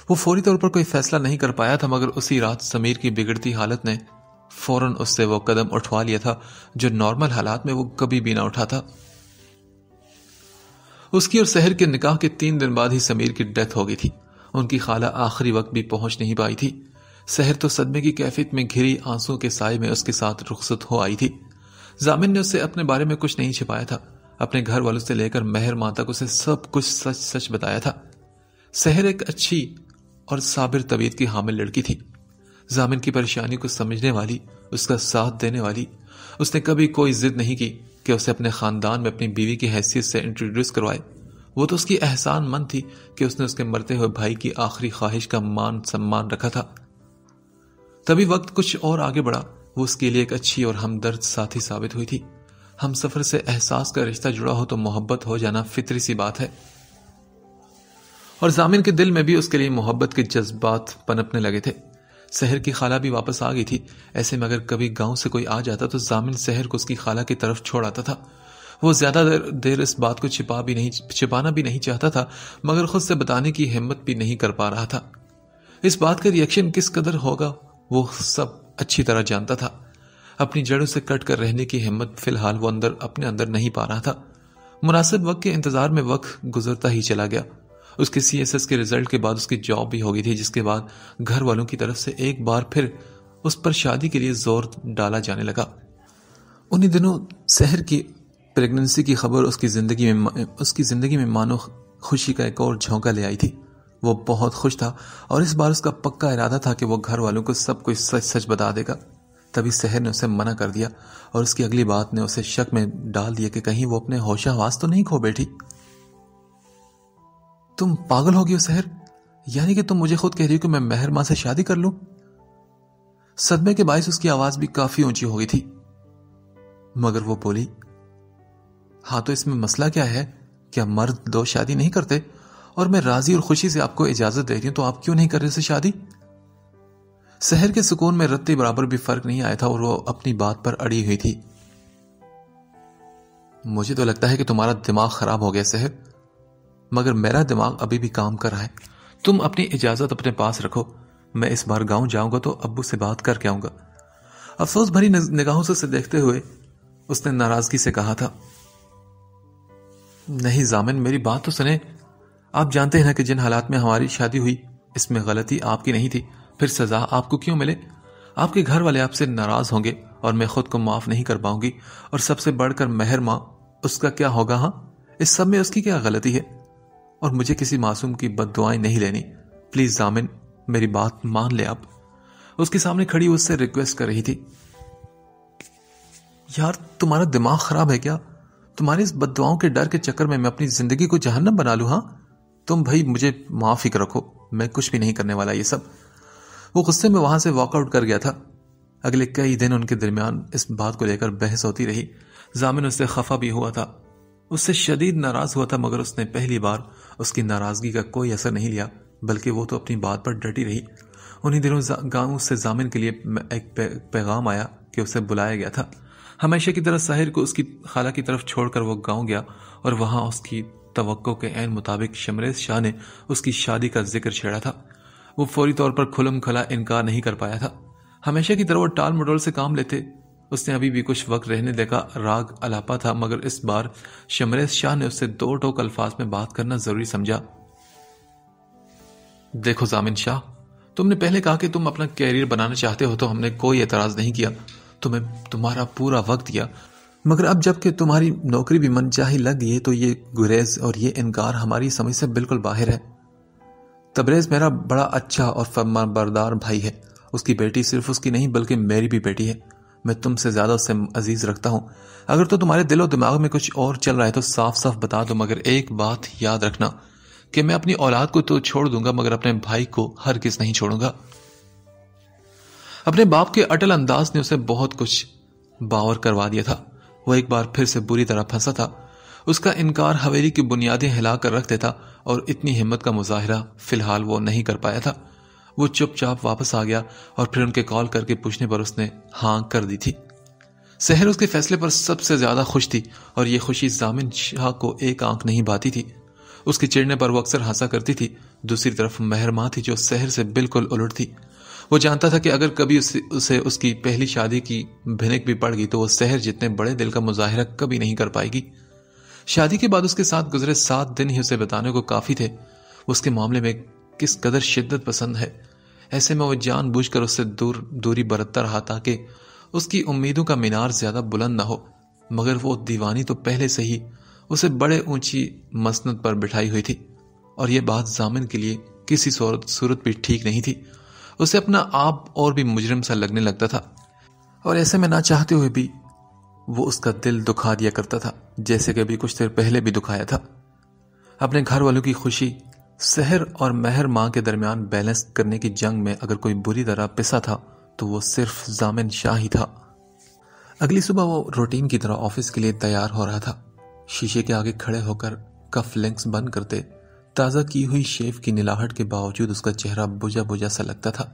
وہ فوری طور پر کوئی فیصلہ نہیں کر پایا تھا، مگر اسی رات سمیر کی بگڑتی حالت نے فوراً اس سے وہ قدم اٹھوا لیا تھا جو نارمل حالات میں وہ کبھی بھی نہ اٹھاتا۔ اس کی اور سحر کے نکاح کے 3 دن بعد ہی سمیر کی ڈیتھ ہو گئی تھی۔ ان کی خالہ آخری وقت بھی پہنچ نہیں پائی تھی۔ سحر تو صدمے کی کیفیت میں گھری آنسوں کے سائے میں اس کے ساتھ رخصت ہو آئی تھی۔ ضامن نے اس سے اپنے بارے میں کچھ نہیں چھپایا تھا، اپنے گھر والوں سے لے کر مہر ماں تک اسے سب کچھ سچ سچ بتایا تھا۔ سحر ایک اچھی اور صابر طبیعت کی حامل لڑکی تھی، ضامن کی پریشانی کو سمجھنے والی، اس کا ساتھ دینے والی۔ اس نے کبھی کوئی ضد نہیں کی کہ اسے اپنے خاندان میں اپنی بیوی کی حیثیت سے انٹروڈیوس کروائے۔ وہ تو اس کی احسان مند تھی کہ اس نے اس کے مرتے ہوئے بھائی کی آخری خواہش کا مان سمان رکھا تھا۔ تبھی وقت کچھ اور آگے بڑھا۔ وہ اس کے لیے ایک اچھی اور ہمدرد ساتھی ثابت ہوئی تھی۔ ہم سفر سے احساس کا رشتہ جڑا ہو تو محبت ہو جانا فطری سی بات ہے، اور ضامن کے دل میں بھی اس کے لیے محبت کے جذبات پنپنے لگے تھے۔ سحر کی خالہ بھی واپس آ گئی تھی۔ ایسے میں اگر کبھی گاؤں سے کوئی آ جاتا تو ضامن سحر کو اس کی خالہ کی طرف چھوڑ آتا تھا۔ وہ زیادہ دیر اس بات کو چھپانا بھی نہیں چاہتا تھا، مگر خود سے بتانے کی ہمت بھی نہیں کر پا رہا تھا۔ اس بات کا ریئیکشن کس قدر ہوگا وہ سب اچھی طرح جانتا تھا۔ اپنی جڑوں سے کٹ کر رہنے کی ہمت فی الحال وہ اپنے اندر نہیں پا رہا تھا۔ مناسب وقت کے انتظار میں وقت گزرتا ہی چلا گیا۔ اس کے CSS کے رزلٹ کے بعد اس کی جاب بھی ہو گئی تھی، جس کے بعد گھر والوں کی طرف سے ایک بار پھر اس پر شادی کے لیے زور ڈالا جانے لگا۔ انہی دنوں سحر کی پریگننسی کی خبر اس کی زندگی میں مانو خوشی کا ایک اور جھونکا لے آئی تھی۔ وہ بہت خوش تھا اور اس بار اس کا پکا ارادہ تھا کہ وہ گھر والوں کو سب کچھ سچ سچ بتا دے گا۔ تبھی سحر نے اسے منع کر دیا، اور اس کی اگلی بات نے اسے شک میں ڈال دیا کہ کہیں وہ اپنے ہوش حواس تو نہیں کھو بیٹھی۔ تم پاگل ہو گئی ہو سحر، یعنی کہ تم مجھے خود کہہ رہی ہو کہ میں مہر ماں سے شادی کر لوں؟ صدمے کے باعث اس کی آواز بھی کافی اونچی ہو گئی تھی، مگر وہ بولی، ہاں تو اس میں مسئلہ کیا ہے؟ کیا مرد 2 شادی نہیں کرتے؟ اور میں راضی اور خوشی سے آپ کو اجازت دے رہی ہوں، تو آپ کیوں نہیں کر رہے اسے شادی؟ سحر کے سکون میں رتی برابر بھی فرق نہیں آیا تھا، اور وہ اپنی بات پر اڑی ہوئی تھی۔ مجھے تو لگتا ہے کہ تمہارا دماغ خراب ہو گیا سحر، مگر میرا دماغ ابھی بھی کام کر رہا ہے۔ تم اپنی اجازت اپنے پاس رکھو، میں اس بار گاؤں جاؤں گا تو ابو سے بات کر کے آؤں گا۔ افسوس بھری نگاہوں سے اسے دیکھتے ہوئے اس نے ناراضگی سے کہا تھا، نہیں ضامن، میری بات تو سنیں۔ آپ جانتے ہیں نا کہ جن حالات میں ہماری شادی ہوئی اس میں غلطی آپ کی نہیں تھی، پھر سزا آپ کو کیوں ملے؟ آپ کے گھر والے آپ سے ناراض ہوں گے اور میں خود کو معاف نہیں کر پاؤں گی، اور سب سے بڑھ کر مہر ماں، اس کا کیا ہوگا؟ ہاں، اس سب میں اس کی کیا غلطی ہے؟ اور مجھے کسی معصوم کی بد دعائیں نہیں لینی۔ پلیز ضامن، میری بات مان لے آپ۔ اس کے سامنے کھڑی اس سے ریکویسٹ کر رہی تھی۔ یار تمہارا دماغ خراب ہے کیا؟ تمہاری اس بد دعاؤں کے ڈر کے چکر میں اپنی زندگی کو جہنم بنا لوں؟ ہاں تم بھائی مجھے معاف ہی رکھو، میں کچھ بھی نہیں کرنے والا یہ سب۔ وہ غصے میں وہاں سے واک آؤٹ کر گیا تھا۔ اگلے کئی دن ان کے درمیان اس بات کو لے کر بحث ہوتی رہی۔ ضامن اس سے خفا بھی ہوا تھا، اس سے شدید ناراض ہوا تھا، مگر اس نے پہلی بار اس کی ناراضگی کا کوئی اثر نہیں لیا، بلکہ وہ تو اپنی بات پر ڈٹی رہی۔ انہی دنوں گاؤں سے ضامن کے لیے ایک پیغام آیا کہ اسے بلایا گیا تھا۔ ہمیشہ کی طرح ساحر کو اس کی خالہ کی طرف چھوڑ کر وہ گاؤں گیا اور وہاں اس کی توقع کے عین مطابق شمریز شاہ نے اس کی شادی کا ذکر چھیڑا تھا۔ وہ فوری طور پر کھلم کھلا انکار نہیں کر پایا تھا۔ ہمیشہ کی طرح وہ ٹال مٹول سے کام لیتے۔ اس نے ابھی بھی کچھ وقت رہنے دیکھا راگ الاپا تھا، مگر اس بار شمریز شاہ نے اس سے 2 ٹوک الفاظ میں بات کرنا ضروری سمجھا۔ دیکھو ضامن شاہ، تم نے پہلے کہا کہ تم اپنا کیریئر بنانا چاہتے ہو تو ہم نے کوئی اعتراض نہیں کیا، تمہیں تمہارا پورا وقت دیا، مگر اب جب کہ تمہاری نوکری بھی من چاہی لگ گئی ہے تو یہ گریز اور یہ انکار ہماری سمجھ سے بالکل باہر ہے۔ تبریز میرا بڑا اچھا اور فرمانبردار بھائی ہے، اس کی بیٹی صرف اس کی نہیں بلکہ میری بھی بیٹی ہے، میں تم سے زیادہ اس سے عزیز رکھتا ہوں۔ اگر تو تمہارے دل و دماغ میں کچھ اور چل رہا ہے تو صاف صاف بتا دو، مگر ایک بات یاد رکھنا کہ میں اپنی اولاد کو تو چھوڑ دوں گا مگر اپنے بھائی کو ہرگز نہیں چھوڑوں گا۔ اپنے باپ کے اٹل انداز نے اسے بہت کچھ باور کروا دیا تھا۔ وہ ایک بار پھر سے بری طرح پھنسا تھا۔ اس کا انکار حویلی کی بنیادیں ہلا کر رکھ دیتا اور اتنی ہمت کا مظاہرہ فی الحال وہ نہیں کر پایا تھا۔ وہ چپ چاپ واپس آ گیا اور پھر ان کے کال کر کے پوچھنے پر اس نے ہاں کر دی تھی۔ سحر اس کے فیصلے پر سب سے زیادہ خوش تھی اور یہ خوشی ضامن شاہ کو ایک آنکھ نہیں بھاتی تھی۔ اس کے چڑھنے پر وہ اکثر ہنسا کرتی تھی۔ دوسری طرف مہر ماں تھی جو سحر سے بالکل الٹ تھی۔ وہ جانتا تھا کہ اگر کبھی اسے اس کی پہلی شادی کی بھنک بھی پڑ گئی تو وہ سحر جتنے بڑے دل کا مظاہرہ کبھی نہیں کر پائے گی۔ شادی کے بعد اس کے ساتھ گزرے 7 دن ہی اسے بتانے کو کافی تھے وہ اس کے معاملے میں کس قدر شدت پسند ہے۔ ایسے میں وہ جان بوجھ کر اس سے دوری برتتا رہا تاکہ اس کی امیدوں کا مینار زیادہ بلند نہ ہو، مگر وہ دیوانی تو پہلے سے ہی اسے بڑے اونچی مسند پر بٹھائی ہوئی تھی اور یہ بات ضامن کے لیے کسی صورت بھی ٹھیک نہیں تھی۔ اسے اپنا آپ اور بھی مجرم سا لگنے لگتا تھا اور ایسے میں نہ چاہتے ہوئے بھی وہ اس کا دل دکھا دیا کرتا تھا، جیسے کہ ابھی کچھ دیر پہلے بھی دکھایا تھا۔ اپنے گھر والوں کی خوشی سحر اور مہر ماں کے درمیان بیلنس کرنے کی جنگ میں اگر کوئی بری طرح پسا تھا تو وہ صرف ضامن شاہ ہی تھا۔ اگلی صبح وہ روٹین کی طرح آفس کے لیے تیار ہو رہا تھا۔ شیشے کے آگے کھڑے ہو کر کف لنکس بند کرتے تازہ کی ہوئی شیف کی نلاہٹ کے باوجود اس کا چہرہ بجھا بجھا سا لگتا تھا۔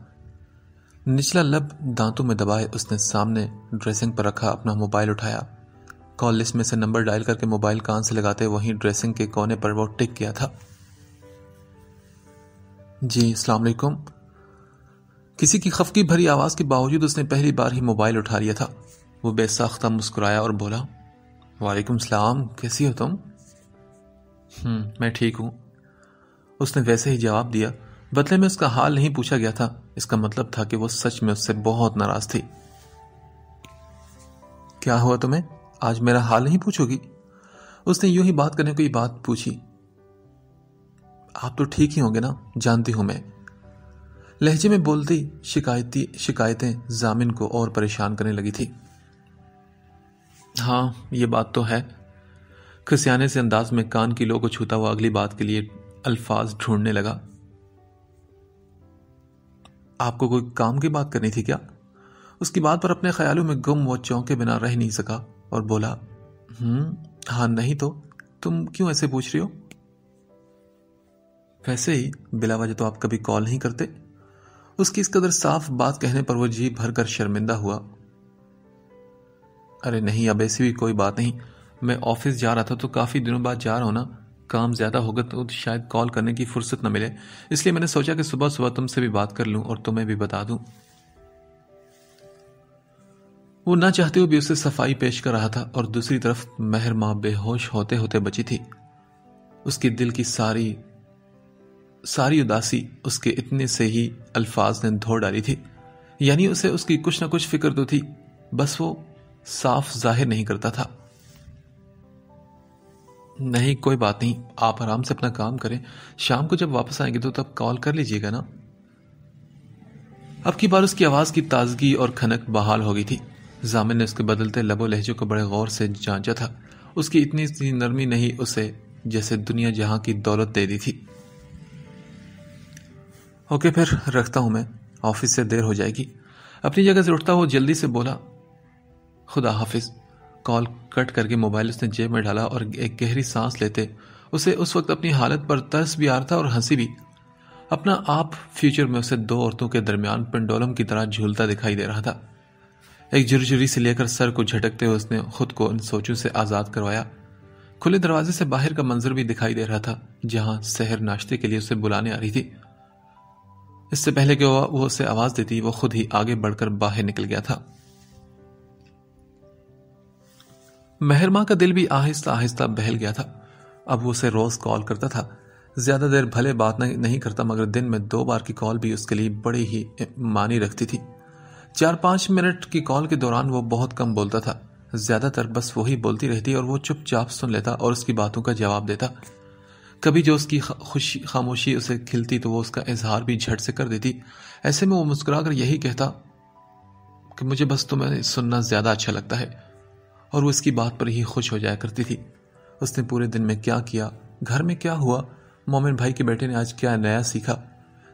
نچلا لب دانتوں میں دبائے اس نے سامنے ڈریسنگ پر رکھا اپنا موبائل اٹھایا، کال لسٹ میں سے نمبر ڈائل کر کے موبائل کان سے لگاتے وہیں ڈریسنگ کے کونے پر وہ ٹک کیا تھا۔ جی السلام علیکم۔ کسی کی خفگی بھری آواز کے باوجود اس نے پہلی بار ہی موبائل اٹھا لیا تھا۔ وہ بے ساختہ مسکرایا اور بولا، وعلیکم السلام، کیسی ہو تم؟ میں ٹھیک ہوں، اس نے ویسے ہی جواب دیا۔ بدلے میں اس کا حال نہیں پوچھا گیا تھا، اس کا مطلب تھا کہ وہ سچ میں اس سے بہت ناراض تھی۔ کیا ہوا تمہیں؟ آج میرا حال نہیں پوچھو گی؟ اس نے یوں ہی بات کرنے کو یہ بات پوچھی۔ آپ تو ٹھیک ہی ہوں گے نا؟ جانتی ہوں میں، لہجے میں بولتی شکایتیں ضامن کو اور پریشان کرنے لگی تھی۔ ہاں یہ بات تو ہے، کھسیانے سے انداز میں کان کی لو کو چھوتا ہوا اگلی بات کے لیے الفاظ ڈھونڈنے لگا۔ آپ کو کوئی کام کی بات کرنی تھی کیا؟ اس کی بات پر اپنے خیالوں میں گم وہ چونکے بنا رہ نہیں سکا اور بولا، ہاں نہیں تو تم کیوں ایسے پوچھ رہی ہو؟ ویسے ہی بلا وجہ تو آپ کبھی کال نہیں کرتے۔ اس کی اس قدر صاف بات کہنے پر وہ جی بھر کر شرمندہ ہوا۔ ارے نہیں، اب ایسی بھی کوئی بات نہیں، میں آفس جا رہا تھا تو کافی دنوں بعد جا رہا ہوں نا، کام زیادہ ہوگا تو شاید کال کرنے کی فرصت نہ ملے، اس لیے میں نے سوچا کہ صبح صبح تم سے بھی بات کر لوں اور تمہیں بھی بتا دوں۔ وہ نہ چاہتے ہوئے بھی اسے صفائی پیش کر رہا تھا اور دوسری طرف مہر ماں بے ہوش ہوتے ہوتے بچی تھی۔ اس کے دل کی ساری اداسی اس کے اتنے سے ہی الفاظ نے دھو ڈالی تھی، یعنی اسے اس کی کچھ نہ کچھ فکر تو تھی، بس وہ صاف ظاہر نہیں کرتا تھا۔ نہیں کوئی بات نہیں، آپ آرام سے اپنا کام کریں، شام کو جب واپس آئیں گے تو تب کال کر لیجیے گا نا۔ اب کی بار اس کی آواز کی تازگی اور کھنک بحال ہو گئی تھی۔ ضامن نے اس کے بدلتے لب و لہجے کو بڑے غور سے جانچا تھا۔ اس کی اتنی سی نرمی نہیں اسے جیسے دنیا جہاں کی دولت دے دی تھی۔ اوکے پھر رکھتا ہوں، میں آفس سے دیر ہو جائے گی۔ اپنی جگہ سے اٹھتا ہو جلدی سے بولا، خدا حافظ۔ کال کٹ کر کے موبائل اس نے جیب میں ڈالا اور ایک گہری سانس لیتے اسے اس وقت اپنی حالت پر ترس بھی آ رہا تھا اور ہنسی بھی۔ اپنا آپ فیوچر میں اسے 2 عورتوں کے درمیان پنڈولم کی طرح جھولتا دکھائی دے رہا تھا۔ ایک جھرجھری سے لے کر سر کو جھٹکتے ہوئے اس نے خود کو ان سوچوں سے آزاد کروایا۔ کھلے دروازے سے باہر کا منظر بھی دکھائی دے رہا تھا، جہاں سحر ناشتے کے لیے اسے بلانے آ رہی تھی۔ اس سے پہلے کہ وہ اسے آواز دیتی، وہ خود ہی آگے بڑھ کر باہر نکل گیا تھا۔ مہرماں کا دل بھی آہستہ آہستہ بہل گیا تھا۔ اب وہ اسے روز کال کرتا تھا۔ زیادہ دیر بھلے بات نہیں کرتا، مگر دن میں 2 بار کی کال بھی اس کے لیے بڑی ہی معنی رکھتی تھی۔ 4-5 منٹ کی کال کے دوران وہ بہت کم بولتا تھا، زیادہ تر بس وہی بولتی رہتی اور وہ چپ چاپ سن لیتا اور اس کی باتوں کا جواب دیتا۔ کبھی جو اس کی خاموشی اسے کھلتی تو وہ اس کا اظہار بھی جھٹ سے کر دیتی۔ ایسے میں وہ مسکرا کر یہی کہتا کہ مجھے بس تمہیں سننا زیادہ اچھا لگتا ہے، اور وہ اس کی بات پر ہی خوش ہو جایا کرتی تھی۔ اس نے پورے دن میں کیا کیا، گھر میں کیا ہوا، مومن بھائی کے بیٹے نے آج کیا نیا سیکھا،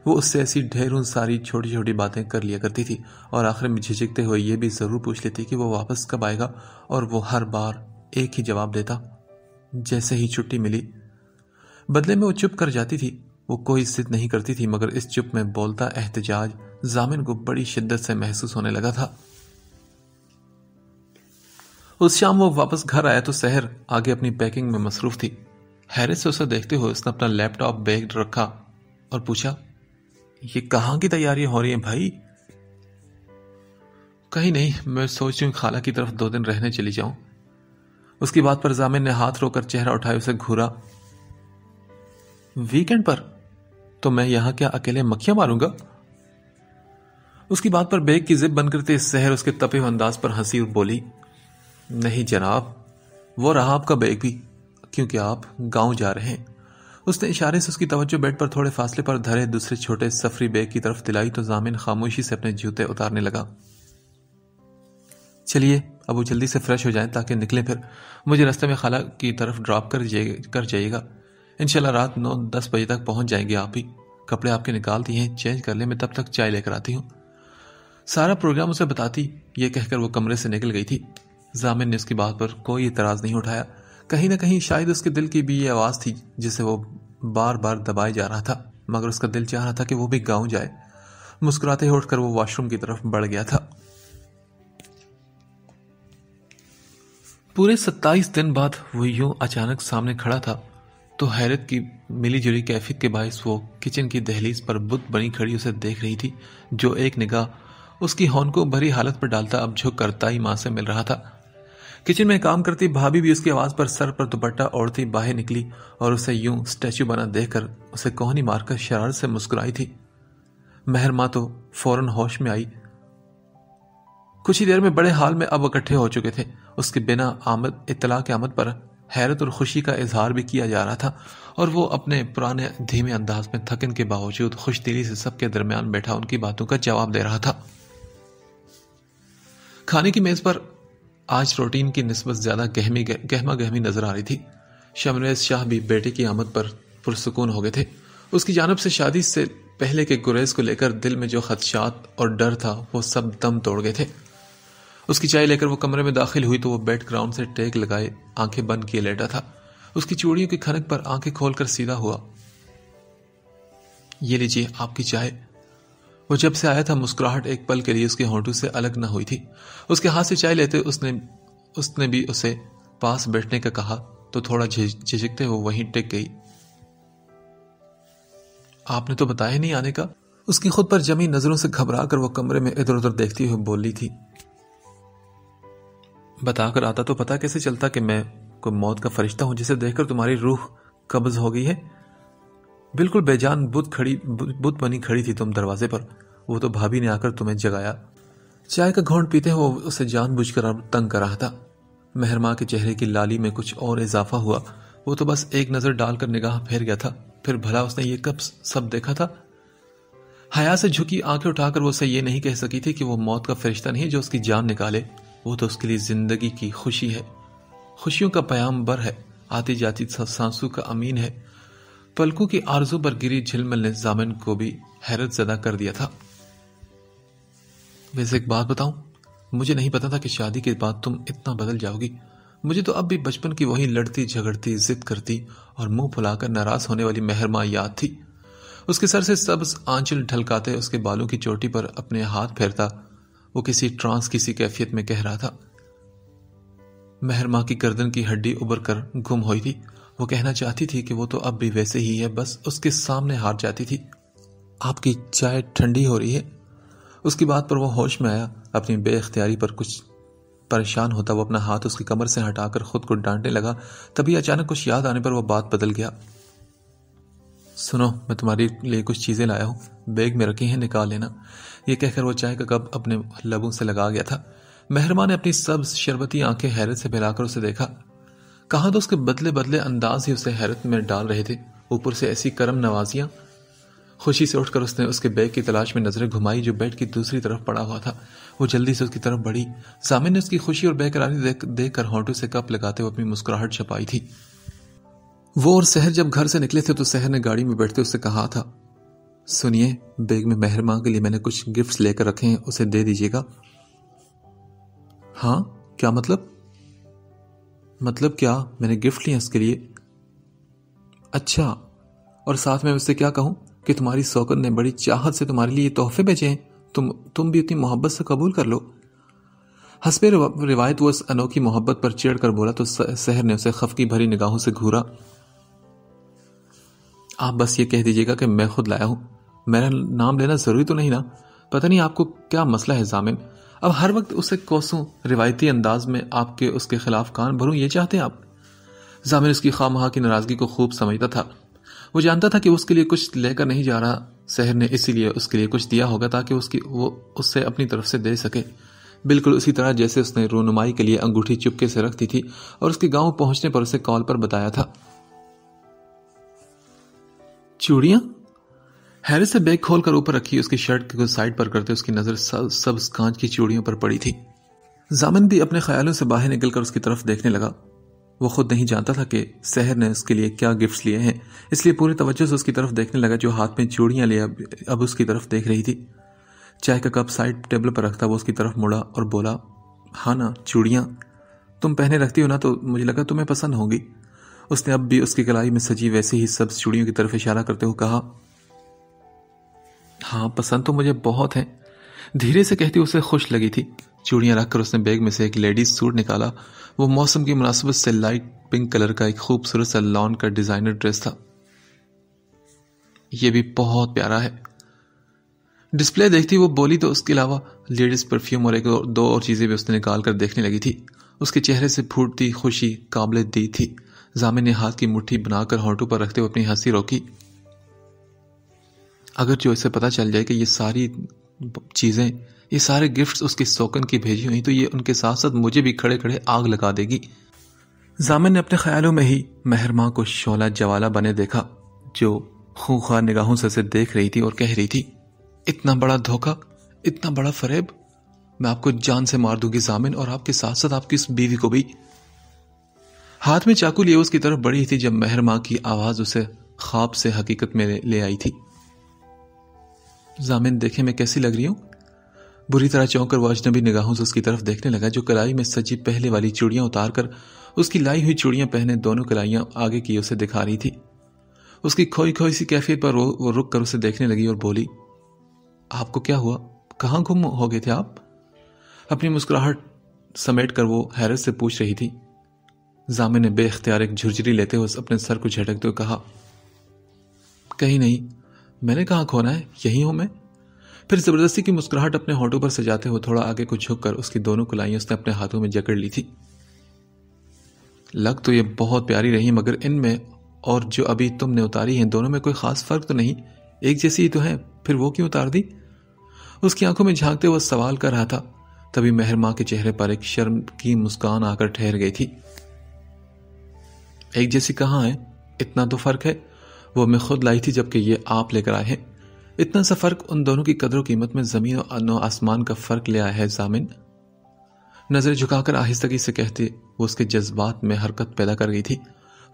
وہ اس سے ایسی ڈھیروں ساری چھوٹی چھوٹی باتیں کر لیا کرتی تھی، اور آخر میں جھجکتے ہوئے یہ بھی ضرور پوچھ لیتی کہ وہ واپس کب آئے گا، اور وہ ہر بار ایک ہی جواب دیتا، جیسے ہی چھٹی ملی۔ بدلے میں وہ چپ کر جاتی تھی، وہ کوئی ضد نہیں کرتی تھی، مگر اس چپ میں بولتا احتجاج ضامن کو بڑی شدت سے محسوس ہونے لگا تھا۔ اس شام وہ واپس گھر آیا تو سحر آگے اپنی پیکنگ میں مصروف تھی۔ حیرت سے اسے دیکھتے ہوئے اس نے اپنا لیپ ٹاپ بیگ رکھا اور پوچھا، یہ کہاں کی تیاریاں ہو رہی ہیں بھائی؟ کہیں نہیں، میں سوچ رہی ہوں خالہ کی طرف 2 دن رہنے چلی جاؤں۔ اس کی بات پر ضامن نے ہاتھ رو کر چہرہ اٹھائے اسے گھورا۔ ویکنڈ پر؟ تو میں یہاں کیا اکیلے مکھیاں ماروں گا؟ اس کی بات پر بیگ کی زب بند کرتے سحر اس کے تپے ہوئے انداز پر ہنسی اور بولی، نہیں جناب، وہ رہا آپ کا بیگ بھی، کیونکہ آپ گاؤں جا رہے ہیں۔ اس نے اشارے سے اس کی توجہ بیڈ پر تھوڑے فاصلے پر دھرے دوسرے چھوٹے سفری بیگ کی طرف دلائی تو ضامن خاموشی سے اپنے جوتے اتارنے لگا۔ چلیے ابو جلدی سے فریش ہو جائیں تاکہ نکلیں، پھر مجھے راستے میں خالہ کی طرف ڈراپ کر جائیے گا۔ انشاءاللہ رات 9-10 بجے تک پہنچ جائیں گے آپ ہی۔ کپڑے آپ کے نکال دیے ہیں، چینج کر لیں، میں تب تک چائے لے کر آتی ہوں۔ سارا پروگرام اسے بتاتی، یہ کہہ کر وہ کمرے سے نکل گئی تھی۔ ضامن نے اس کی بات پر کوئی اعتراض نہیں اٹھایا۔ کہیں نہ کہیں شاید اس کے دل کی بھی یہ آواز تھی جسے وہ بار بار دبائے جا رہا تھا، مگر اس کا دل چاہ رہا تھا کہ وہ بھی گاؤں جائے۔ مسکراتے اٹھ کر وہ واش روم کی طرف بڑھ گیا تھا۔ پورے 27 دن بعد وہ یوں اچانک سامنے کھڑا تھا تو حیرت کی ملی جلی کیفیت کے باعث وہ کچن کی دہلیز پر بت بنی کھڑی اسے دیکھ رہی تھی، جو ایک نگاہ اس کی ہونکوں بھری حالت پر ڈالتا اب جھک کر تائی ماں سے مل رہا تھا۔ کچن میں کام کرتی بھابھی بھی اس کی آواز پر سر پر دوپٹہ اوڑھتی باہر نکلی اور اسے یوں سٹیچو بنا دیکھ کر اسے کوہنی مار کر شرارت سے مسکرائی تھی۔ مہر ماں تو فوراً ہوش میں آئی۔ کچھ ہی دیر میں بڑے حال میں اب اکٹھے ہو چکے تھے۔ اس کے بنا اطلاع کے آمد پر حیرت اور خوشی کا اظہار بھی کیا جا رہا تھا، اور وہ اپنے پرانے دھیمے انداز میں تھکن کے باوجود خوش دلی سے سب کے درمیان بیٹھا ان کی باتوں کا جواب دے رہا تھا۔ کھانے کی میز پر آج روٹین کی نسبت زیادہ گہما گہمی نظر آ رہی تھی۔ شمریز شاہ بھی بیٹے کی آمد پر پرسکون ہو گئے تھے۔ اس کی جانب سے شادی سے پہلے کے گریز کو لے کر دل میں جو خدشات اور ڈر تھا وہ سب دم توڑ گئے تھے۔ اس کی چائے لے کر وہ کمرے میں داخل ہوئی تو وہ بیڈ گراؤنڈ سے ٹیک لگائے آنکھیں بند کیے لیٹا تھا۔ اس کی چوڑیوں کی کھنک پر آنکھیں کھول کر سیدھا ہوا۔ یہ لیجیے آپ کی چائے۔ وہ جب سے آیا تھا مسکراہٹ ایک پل کے لیے اس کے ہونٹوں سے الگ نہ ہوئی تھی۔ اس کے ہاتھ سے چائے لیتے اس نے بھی اسے پاس بیٹھنے کا کہا تو تھوڑا جھجکتے ہوئے وہیں ٹک گئی۔ آپ نے تو بتایا نہیں آنے کا؟ اس کی خود پر جمی نظروں سے گھبرا کر وہ کمرے میں ادھر ادھر دیکھتی ہوئے بولی تھی۔ بتا کر آتا تو پتا کیسے چلتا کہ میں کوئی موت کا فرشتہ ہوں جسے دیکھ کر تمہاری روح قبض ہو گئی ہے؟ بالکل بے جان بت بنی کھڑی تھی تم دروازے پر، وہ تو بھابھی نے آ کر تمہیں جگایا۔ چائے کا گھونٹ پیتے ہوئے اسے جان بوجھ کر تنگ کر رہا تھا۔ مہرماں کے چہرے کی لالی میں کچھ اور اضافہ ہوا۔ وہ تو بس ایک نظر ڈال کر نگاہ پھیر گیا تھا، پھر بھلا اس نے یہ کب سب دیکھا تھا؟ حیا سے جھکی آنکھیں اٹھا کر وہ اسے یہ نہیں کہہ سکی تھی کہ وہ موت کا فرشتہ نہیں جو اس کی جان نکالے، وہ تو اس کے لیے زندگی کی خوشی ہے، خوشیوں کا پیام بر ہے، آتی جاتی سانسوں کا امین ہے۔ پلکوں کی آرزو پر گری جھلمل نے ضامن کو بھی حیرت زدہ کر دیا تھا۔ ویسے ایک بات بتاؤں، مجھے نہیں پتا تھا کہ شادی کے بعد تم اتنا بدل جاؤ گی۔ مجھے تو اب بھی بچپن کی وہی لڑتی جھگڑتی ضد کرتی اور منہ پھلا کر ناراض ہونے والی مہرماں یاد تھی۔ اس کے سر سے سبز آنچل ڈھلکاتے اس کے بالوں کی چوٹی پر اپنے ہاتھ پھیرتا وہ کسی ٹرانس کی سی کیفیت میں کہہ رہا تھا۔ مہرماں کی گردن کی ہڈی ابھر کر گم ہوئی تھی۔ وہ کہنا چاہتی تھی کہ وہ تو اب بھی ویسے ہی ہے، بس اس کے سامنے ہار جاتی تھی۔ آپ کی چائے ٹھنڈی ہو رہی ہے۔ اس کی بات پر وہ ہوش میں آیا۔ اپنی بے اختیاری پر کچھ پریشان ہوتا وہ اپنا ہاتھ اس کی کمر سے ہٹا کر خود کو ڈانٹنے لگا۔ تبھی اچانک کچھ یاد آنے پر وہ بات بدل گیا۔ سنو، میں تمہارے لیے کچھ چیزیں لایا ہوں، بیگ میں رکھی ہیں، نکال لینا۔ یہ کہہ کر وہ چائے کا کپ اپنے لبوں سے لگا گیا تھا۔ مہرماں نے اپنی سبز شربتی آنکھیں حیرت سے پھیلا کر اسے دیکھا۔ کہاں تو اس کے بدلے بدلے انداز ہی اسے حیرت میں ڈال رہے تھے، اوپر سے ایسی کرم نوازیاں۔ خوشی سے اٹھ کر اس نے اس کے بیگ کی تلاش میں نظریں گھمائی جو بیڈ کی دوسری طرف پڑا ہوا تھا۔ وہ جلدی سے اس کی طرف بڑھی۔ سامنے نے اس کی خوشی اور بے قراری دیکھ کر ہونٹوں سے کپ لگاتے ہوئے اپنی مسکراہٹ چھپائی تھی۔ وہ اور سحر جب گھر سے نکلے تھے تو سحر نے گاڑی میں بیٹھتے اس سے کہا تھا، سنیے، بیگ میں مہرماں کے لیے میں نے کچھ گفٹس لے کر رکھے ہیں، اسے دے دیجیے گا۔ ہاں، کیا مطلب؟ مطلب کیا؟ میں نے گفٹ لیا اس کے لیے۔ اچھا، اور ساتھ میں اس سے کیا کہوں کہ تمہاری سوکن نے بڑی چاہت سے تمہارے لیے یہ تحفے بھیجے ہیں، تم بھی اتنی محبت سے قبول کر لو۔ حسب روایت وہ اس انوکھی محبت پر چڑھ کر بولا تو سحر نے اسے خفگی بھری نگاہوں سے گھورا۔ آپ بس یہ کہہ دیجیے گا کہ میں خود لایا ہوں، میرا نام لینا ضروری تو نہیں نا؟ پتہ نہیں آپ کو کیا مسئلہ ہے ضامن، اب ہر وقت اسے کوسوں روایتی انداز میں آپ کے اس کے خلاف کان بھروں، یہ چاہتے ہیں آپ؟ ضامن اس کی خواہ کی ناراضگی کو خوب سمجھتا تھا۔ وہ جانتا تھا کہ اس کے لیے کچھ لے کر نہیں جا رہا، سحر نے اسی لیے اس کے لیے کچھ دیا ہوگا تاکہ وہ اس سے اپنی طرف سے دے سکے، بالکل اسی طرح جیسے اس نے رونمائی کے لیے انگوٹھی چپکے سے رکھ دی تھی اور اس کے گاؤں پہنچنے پر اسے کال پر بتایا تھا۔ چوڑیاں؟ حیرت سے بیگ کھول کر اوپر رکھی اس کی شرٹ کو سائڈ پر کرتے اس کی نظر سبز کانچ کی چوڑیوں پر پڑی تھی۔ ضامن بھی اپنے خیالوں سے باہر نکل کر اس کی طرف دیکھنے لگا۔ وہ خود نہیں جانتا تھا کہ سحر نے اس کے لیے کیا گفٹس لیے ہیں، اس لیے پوری توجہ سے اس کی طرف دیکھنے لگا جو ہاتھ میں چوڑیاں لے اب اس کی طرف دیکھ رہی تھی۔ چائے کا کپ سائڈ ٹیبل پر رکھتا وہ اس کی طرف مڑا اور بولا، ہاں نا، چوڑیاں تم پہنے رکھتی ہو نا، تو مجھے لگا تمہیں پسند ہوں گی۔ اس نے اب بھی اس کی کلائی میں سجی ویسے ہی سبز چوڑیوں کی طرف اشارہ کرتے ہوئے کہا، ہاں پسند تو مجھے بہت ہیں۔ دھیرے سے کہتی اسے خوش لگی تھی۔ چوڑیاں رکھ کر اس نے بیگ میں سے ایک لیڈیز سوٹ نکالا۔ وہ موسم کی مناسبت سے لائٹ پنک کلر کا ایک خوبصورت سا لان کا ڈیزائنر ڈریس تھا۔ یہ بھی بہت پیارا ہے۔ ڈسپلے دیکھتی وہ بولی تو اس کے علاوہ لیڈیز پرفیوم اور ایک دو اور چیزیں بھی اس نے نکال کر دیکھنے لگی تھی۔ اس کے چہرے سے پھوٹتی خوشی قابل دید تھی۔ ضامن نے ہاتھ کی مٹھی بنا کر ہونٹوں پر رکھتے ہوئے اپنی ہنسی روکی۔ اگر جو اسے پتا چل جائے کہ یہ ساری چیزیں، یہ سارے گفٹس اس کی سوکن کی بھیجی ہوئی تو یہ ان کے ساتھ ساتھ مجھے بھی کھڑے کھڑے آگ لگا دے گی۔ ضامن نے اپنے خیالوں میں ہی مہرماں کو شعلہ جوالہ بنے دیکھا جو خونخوار نگاہوں سے اسے دیکھ رہی تھی اور کہہ رہی تھی، اتنا بڑا دھوکہ، اتنا بڑا فریب، میں آپ کو جان سے مار دوں گی ضامن، اور آپ کے ساتھ ساتھ آپ کی اس بیوی کو بھی۔ ہاتھ میں چاقو لیے اس کی طرف بڑھی تھی جب مہرماں کی آواز اسے خواب سے حقیقت میں لے آئی تھی۔ ضامن دیکھے میں کیسی لگ رہی ہوں؟ بری طرح چونک کر وہ اجنبی نگاہوں سے اس کی طرف دیکھنے لگا جو کلائی میں سجی پہلے والی چوڑیاں اتار کر اس کی لائی ہوئی چوڑیاں پہنے دونوں کلائیاں آگے کی اسے دکھا رہی تھی۔ اس کی کھوئی کھوئی سی کیفیت پر وہ رک کر اسے دیکھنے لگی اور بولی، آپ کو کیا ہوا؟ کہاں گم ہو گئے تھے آپ؟ اپنی مسکراہٹ سمیٹ کر وہ حیرت سے پوچھ رہی تھی۔ ضامن نے بے اختیار ایک جھرجھری لیتے ہوئے اپنے سر کو جھٹکتے ہوئے کہا، کہیں نہیں، میں نے کہاں کھونا ہے، یہی ہوں میں۔ پھر زبردستی کی مسکراہٹ اپنے ہونٹوں پر سجاتے ہوئے تھوڑا آگے کو جھک کر اس کی دونوں کلائیاں اس نے اپنے ہاتھوں میں جکڑ لی تھی۔ لگ تو یہ بہت پیاری رہی، مگر ان میں اور جو ابھی تم نے اتاری ہیں دونوں میں کوئی خاص فرق تو نہیں، ایک جیسی ہی تو ہے، پھر وہ کیوں اتار دی؟ اس کی آنکھوں میں جھانکتے ہوئے سوال کر رہا تھا۔ تبھی مہرماں کے چہرے پر ایک شرم کی مسکان آ کر ٹھہر گئی تھی۔ ایک جیسی کہاں ہے؟ اتنا تو فرق ہے، وہ میں خود لائی تھی جبکہ یہ آپ لے کر آئے ہیں۔ اتنا سا فرق ان دونوں کی قدر و قیمت میں زمین و آسمان کا فرق لے آیا ہے ضامن۔ نظر جھکا کر آہستگی سے کہتے وہ اس کے جذبات میں حرکت پیدا کر گئی تھی۔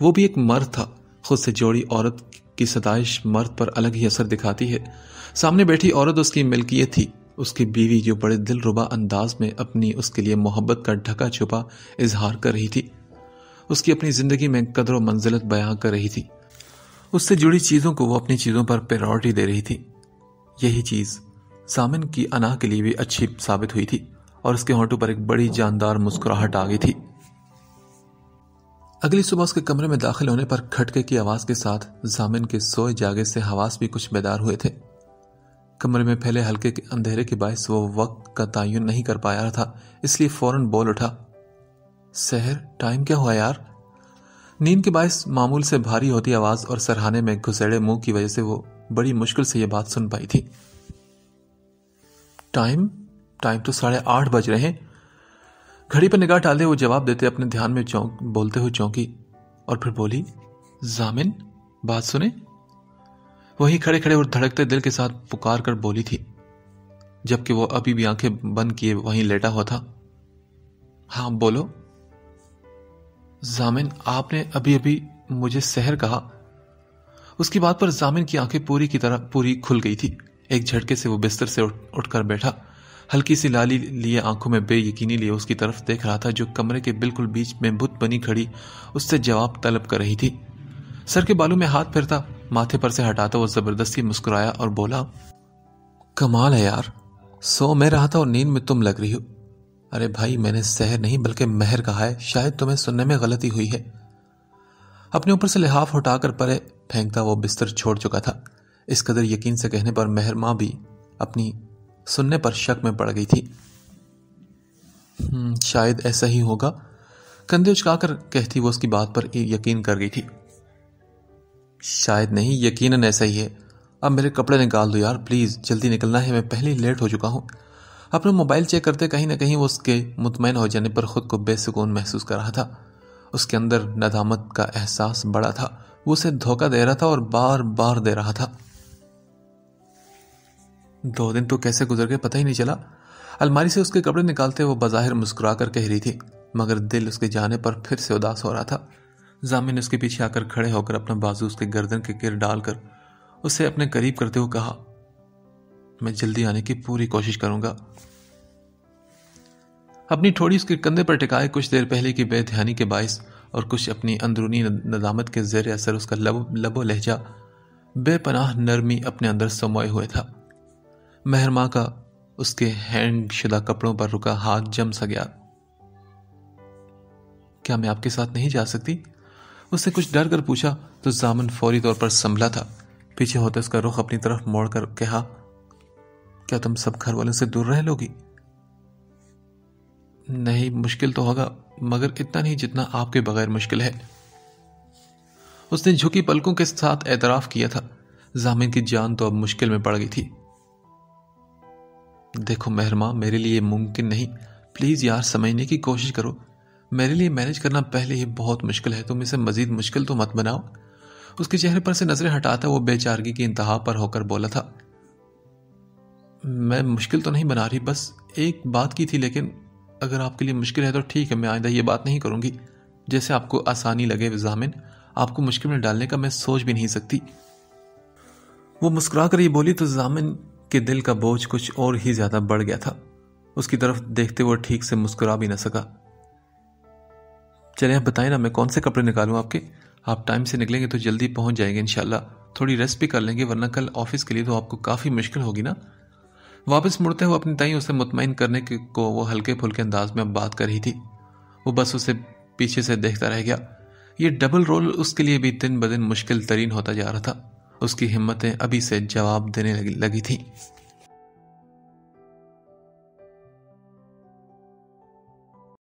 وہ بھی ایک مرد تھا، خود سے جوڑی عورت کی ستائش مرد پر الگ ہی اثر دکھاتی ہے۔ سامنے بیٹھی عورت اس کی ملکیت تھی، اس کی بیوی جو بڑے دل ربا انداز میں اپنی اس کے لیے محبت کا ڈھکا چھپا اظہار کر رہی تھی، اس کی اپنی زندگی میں قدر و منزلت بیان کر رہی تھی، اس سے جڑی چیزوں کو وہ اپنی چیزوں پر پریورٹی دے رہی تھی۔ یہی چیز ضامن کی انا کے لیے بھی اچھی ثابت ہوئی تھی اور اس کے ہونٹوں پر ایک بڑی جاندار مسکراہٹ آ گئی تھی۔ اگلی صبح اس کے کمرے میں داخل ہونے پر کھٹکے کی آواز کے ساتھ ضامن کے سوئے جاگے سے حواس بھی کچھ بیدار ہوئے تھے۔ کمرے میں پھیلے ہلکے اندھیرے کے باعث وہ وقت کا تعین نہیں کر پایا تھا، اس لیے فوراً بول اٹھا، سحر، ٹائم کیا ہوا یار؟ نیند کے باعث معمول سے بھاری ہوتی آواز اور سرہانے میں گھسیڑے منہ کی وجہ سے وہ بڑی مشکل سے یہ بات سن پائی تھی۔ ٹائم تو 8:30 بج رہے ہیں۔ گھڑی پر نگاہ ڈالتے وہ جواب دیتے اپنے دھیان میں بولتے ہوئے چونکی اور پھر بولی، ضامن بات سنیں۔ وہی کھڑے کھڑے اور دھڑکتے دل کے ساتھ پکار کر بولی تھی، جبکہ وہ ابھی بھی آنکھیں بند کیے وہیں لیٹا ہوا تھا۔ ہاں بولو۔ ضامن، آپ نے ابھی مجھے سحر کہا۔ اس کی بات پر ضامن کی آنکھیں پوری کھل گئی تھی۔ ایک جھٹکے سے وہ بستر سے اٹھ کر بیٹھا، ہلکی سی لالی لیے آنکھوں میں بے یقینی لیے اس کی طرف دیکھ رہا تھا جو کمرے کے بالکل بیچ میں بت بنی کھڑی اس سے جواب طلب کر رہی تھی۔ سر کے بالوں میں ہاتھ پھرتا، ماتھے پر سے ہٹاتا وہ زبردستی مسکرایا اور بولا، کمال ہے یار، سو میں رہا تھا اور نیند میں تم لگ رہی ہو۔ ارے بھائی، میں نے سحر نہیں بلکہ مہر کہا ہے، شاید تمہیں سننے میں غلطی ہوئی ہے۔ اپنے اوپر سے لحاف ہٹا کر پرے پھینکتا وہ بستر چھوڑ چکا تھا۔ اس قدر یقین سے کہنے پر مہر ماں بھی اپنی سننے پر شک میں پڑ گئی تھی۔ شاید ایسا ہی ہوگا، کندھے اچکا کر کہتی وہ اس کی بات پر یقین کر گئی تھی۔ شاید نہیں، یقیناً ایسا ہی ہے۔ اب میرے کپڑے نکال دو یار پلیز، جلدی نکلنا ہے، میں پہلے ہی لیٹ ہو چکا ہوں۔ اپنا موبائل چیک کرتے کہیں نہ کہیں وہ اس کے مطمئن ہو جانے پر خود کو بے سکون محسوس کر رہا تھا۔ اس کے اندر ندامت کا احساس بڑا تھا، وہ اسے دھوکہ دے رہا تھا اور بار بار دے رہا تھا۔ 2 دن تو کیسے گزر گئے پتہ ہی نہیں چلا۔ الماری سے اس کے کپڑے نکالتے وہ بظاہر مسکرا کر کہہ رہی تھی، مگر دل اس کے جانے پر پھر سے اداس ہو رہا تھا۔ ضامن نے اس کے پیچھے آ کر کھڑے ہو کر اپنا بازو اس کے گردن کے گر ڈال کر اسے اپنے قریب کرتے ہوئے کہا، میں جلدی آنے کی پوری کوشش کروں گا۔ اپنی ٹھوڑی اس کے کندھے پر ٹکائے کچھ دیر پہلے کی بے دھیانی کے باعث اور کچھ اپنی اندرونی ندامت کے زیر اثر اس کا لب و لہجہ بے پناہ نرمی اپنے اندر سموئے ہوئے تھا۔ مہر ماں کا اس کے ہینگ شدہ کپڑوں پر رکا ہاتھ جم سا گیا۔ کیا میں آپ کے ساتھ نہیں جا سکتی؟ اس نے کچھ ڈر کر پوچھا تو ضامن فوری طور پر سنبھلا تھا۔ پیچھے ہوتے اس کا رخ اپنی طرف موڑ کر کہا، کیا تم سب گھر والوں سے دور رہ لوگی؟ نہیں، مشکل تو ہوگا، مگر اتنا نہیں جتنا آپ کے بغیر مشکل ہے۔ اس نے جھکی پلکوں کے ساتھ اعتراف کیا تھا۔ ضامن کی جان تو اب مشکل میں پڑ گئی تھی۔ دیکھو مہرماں، میرے لیے ممکن نہیں، پلیز یار سمجھنے کی کوشش کرو، میرے لیے مینج کرنا پہلے ہی بہت مشکل ہے، تم اسے مزید مشکل تو مت بناؤ۔ اس کے چہرے پر سے نظریں ہٹاتا وہ بے چارگی کی انتہا پر ہو کر بولا تھا، میں مشکل تو نہیں بنا رہی، بس ایک بات کی تھی، لیکن اگر آپ کے لیے مشکل ہے تو ٹھیک ہے، میں آئندہ یہ بات نہیں کروں گی، جیسے آپ کو آسانی لگے۔ ضامن، آپ کو مشکل میں ڈالنے کا میں سوچ بھی نہیں سکتی۔ وہ مسکرا کر یہ بولی تو ضامن کے دل کا بوجھ کچھ اور ہی زیادہ بڑھ گیا تھا۔ اس کی طرف دیکھتے وہ ٹھیک سے مسکرا بھی نہ سکا۔ چلیں آپ بتائیں نا، میں کون سے کپڑے نکالوں آپ کے؟ آپ ٹائم سے نکلیں گے تو جلدی پہنچ جائیں گے انشاءاللہ، تھوڑی ریسٹ بھی کر لیں گے، ورنہ کل آفس کے لیے تو آپ کو کافی مشکل ہوگی نا۔ واپس مڑتے ہوئے اپنی تائیں اسے مطمئن کرنے کو وہ ہلکے پھلکے انداز میں بات کر رہی تھی۔ وہ بس اسے پیچھے سے دیکھتا رہ گیا۔ یہ ڈبل رول اس کے لیے بھی دن بدن مشکل ترین ہوتا جا رہا تھا۔ اس کی ہمتیں ابھی سے جواب دینے لگی تھی۔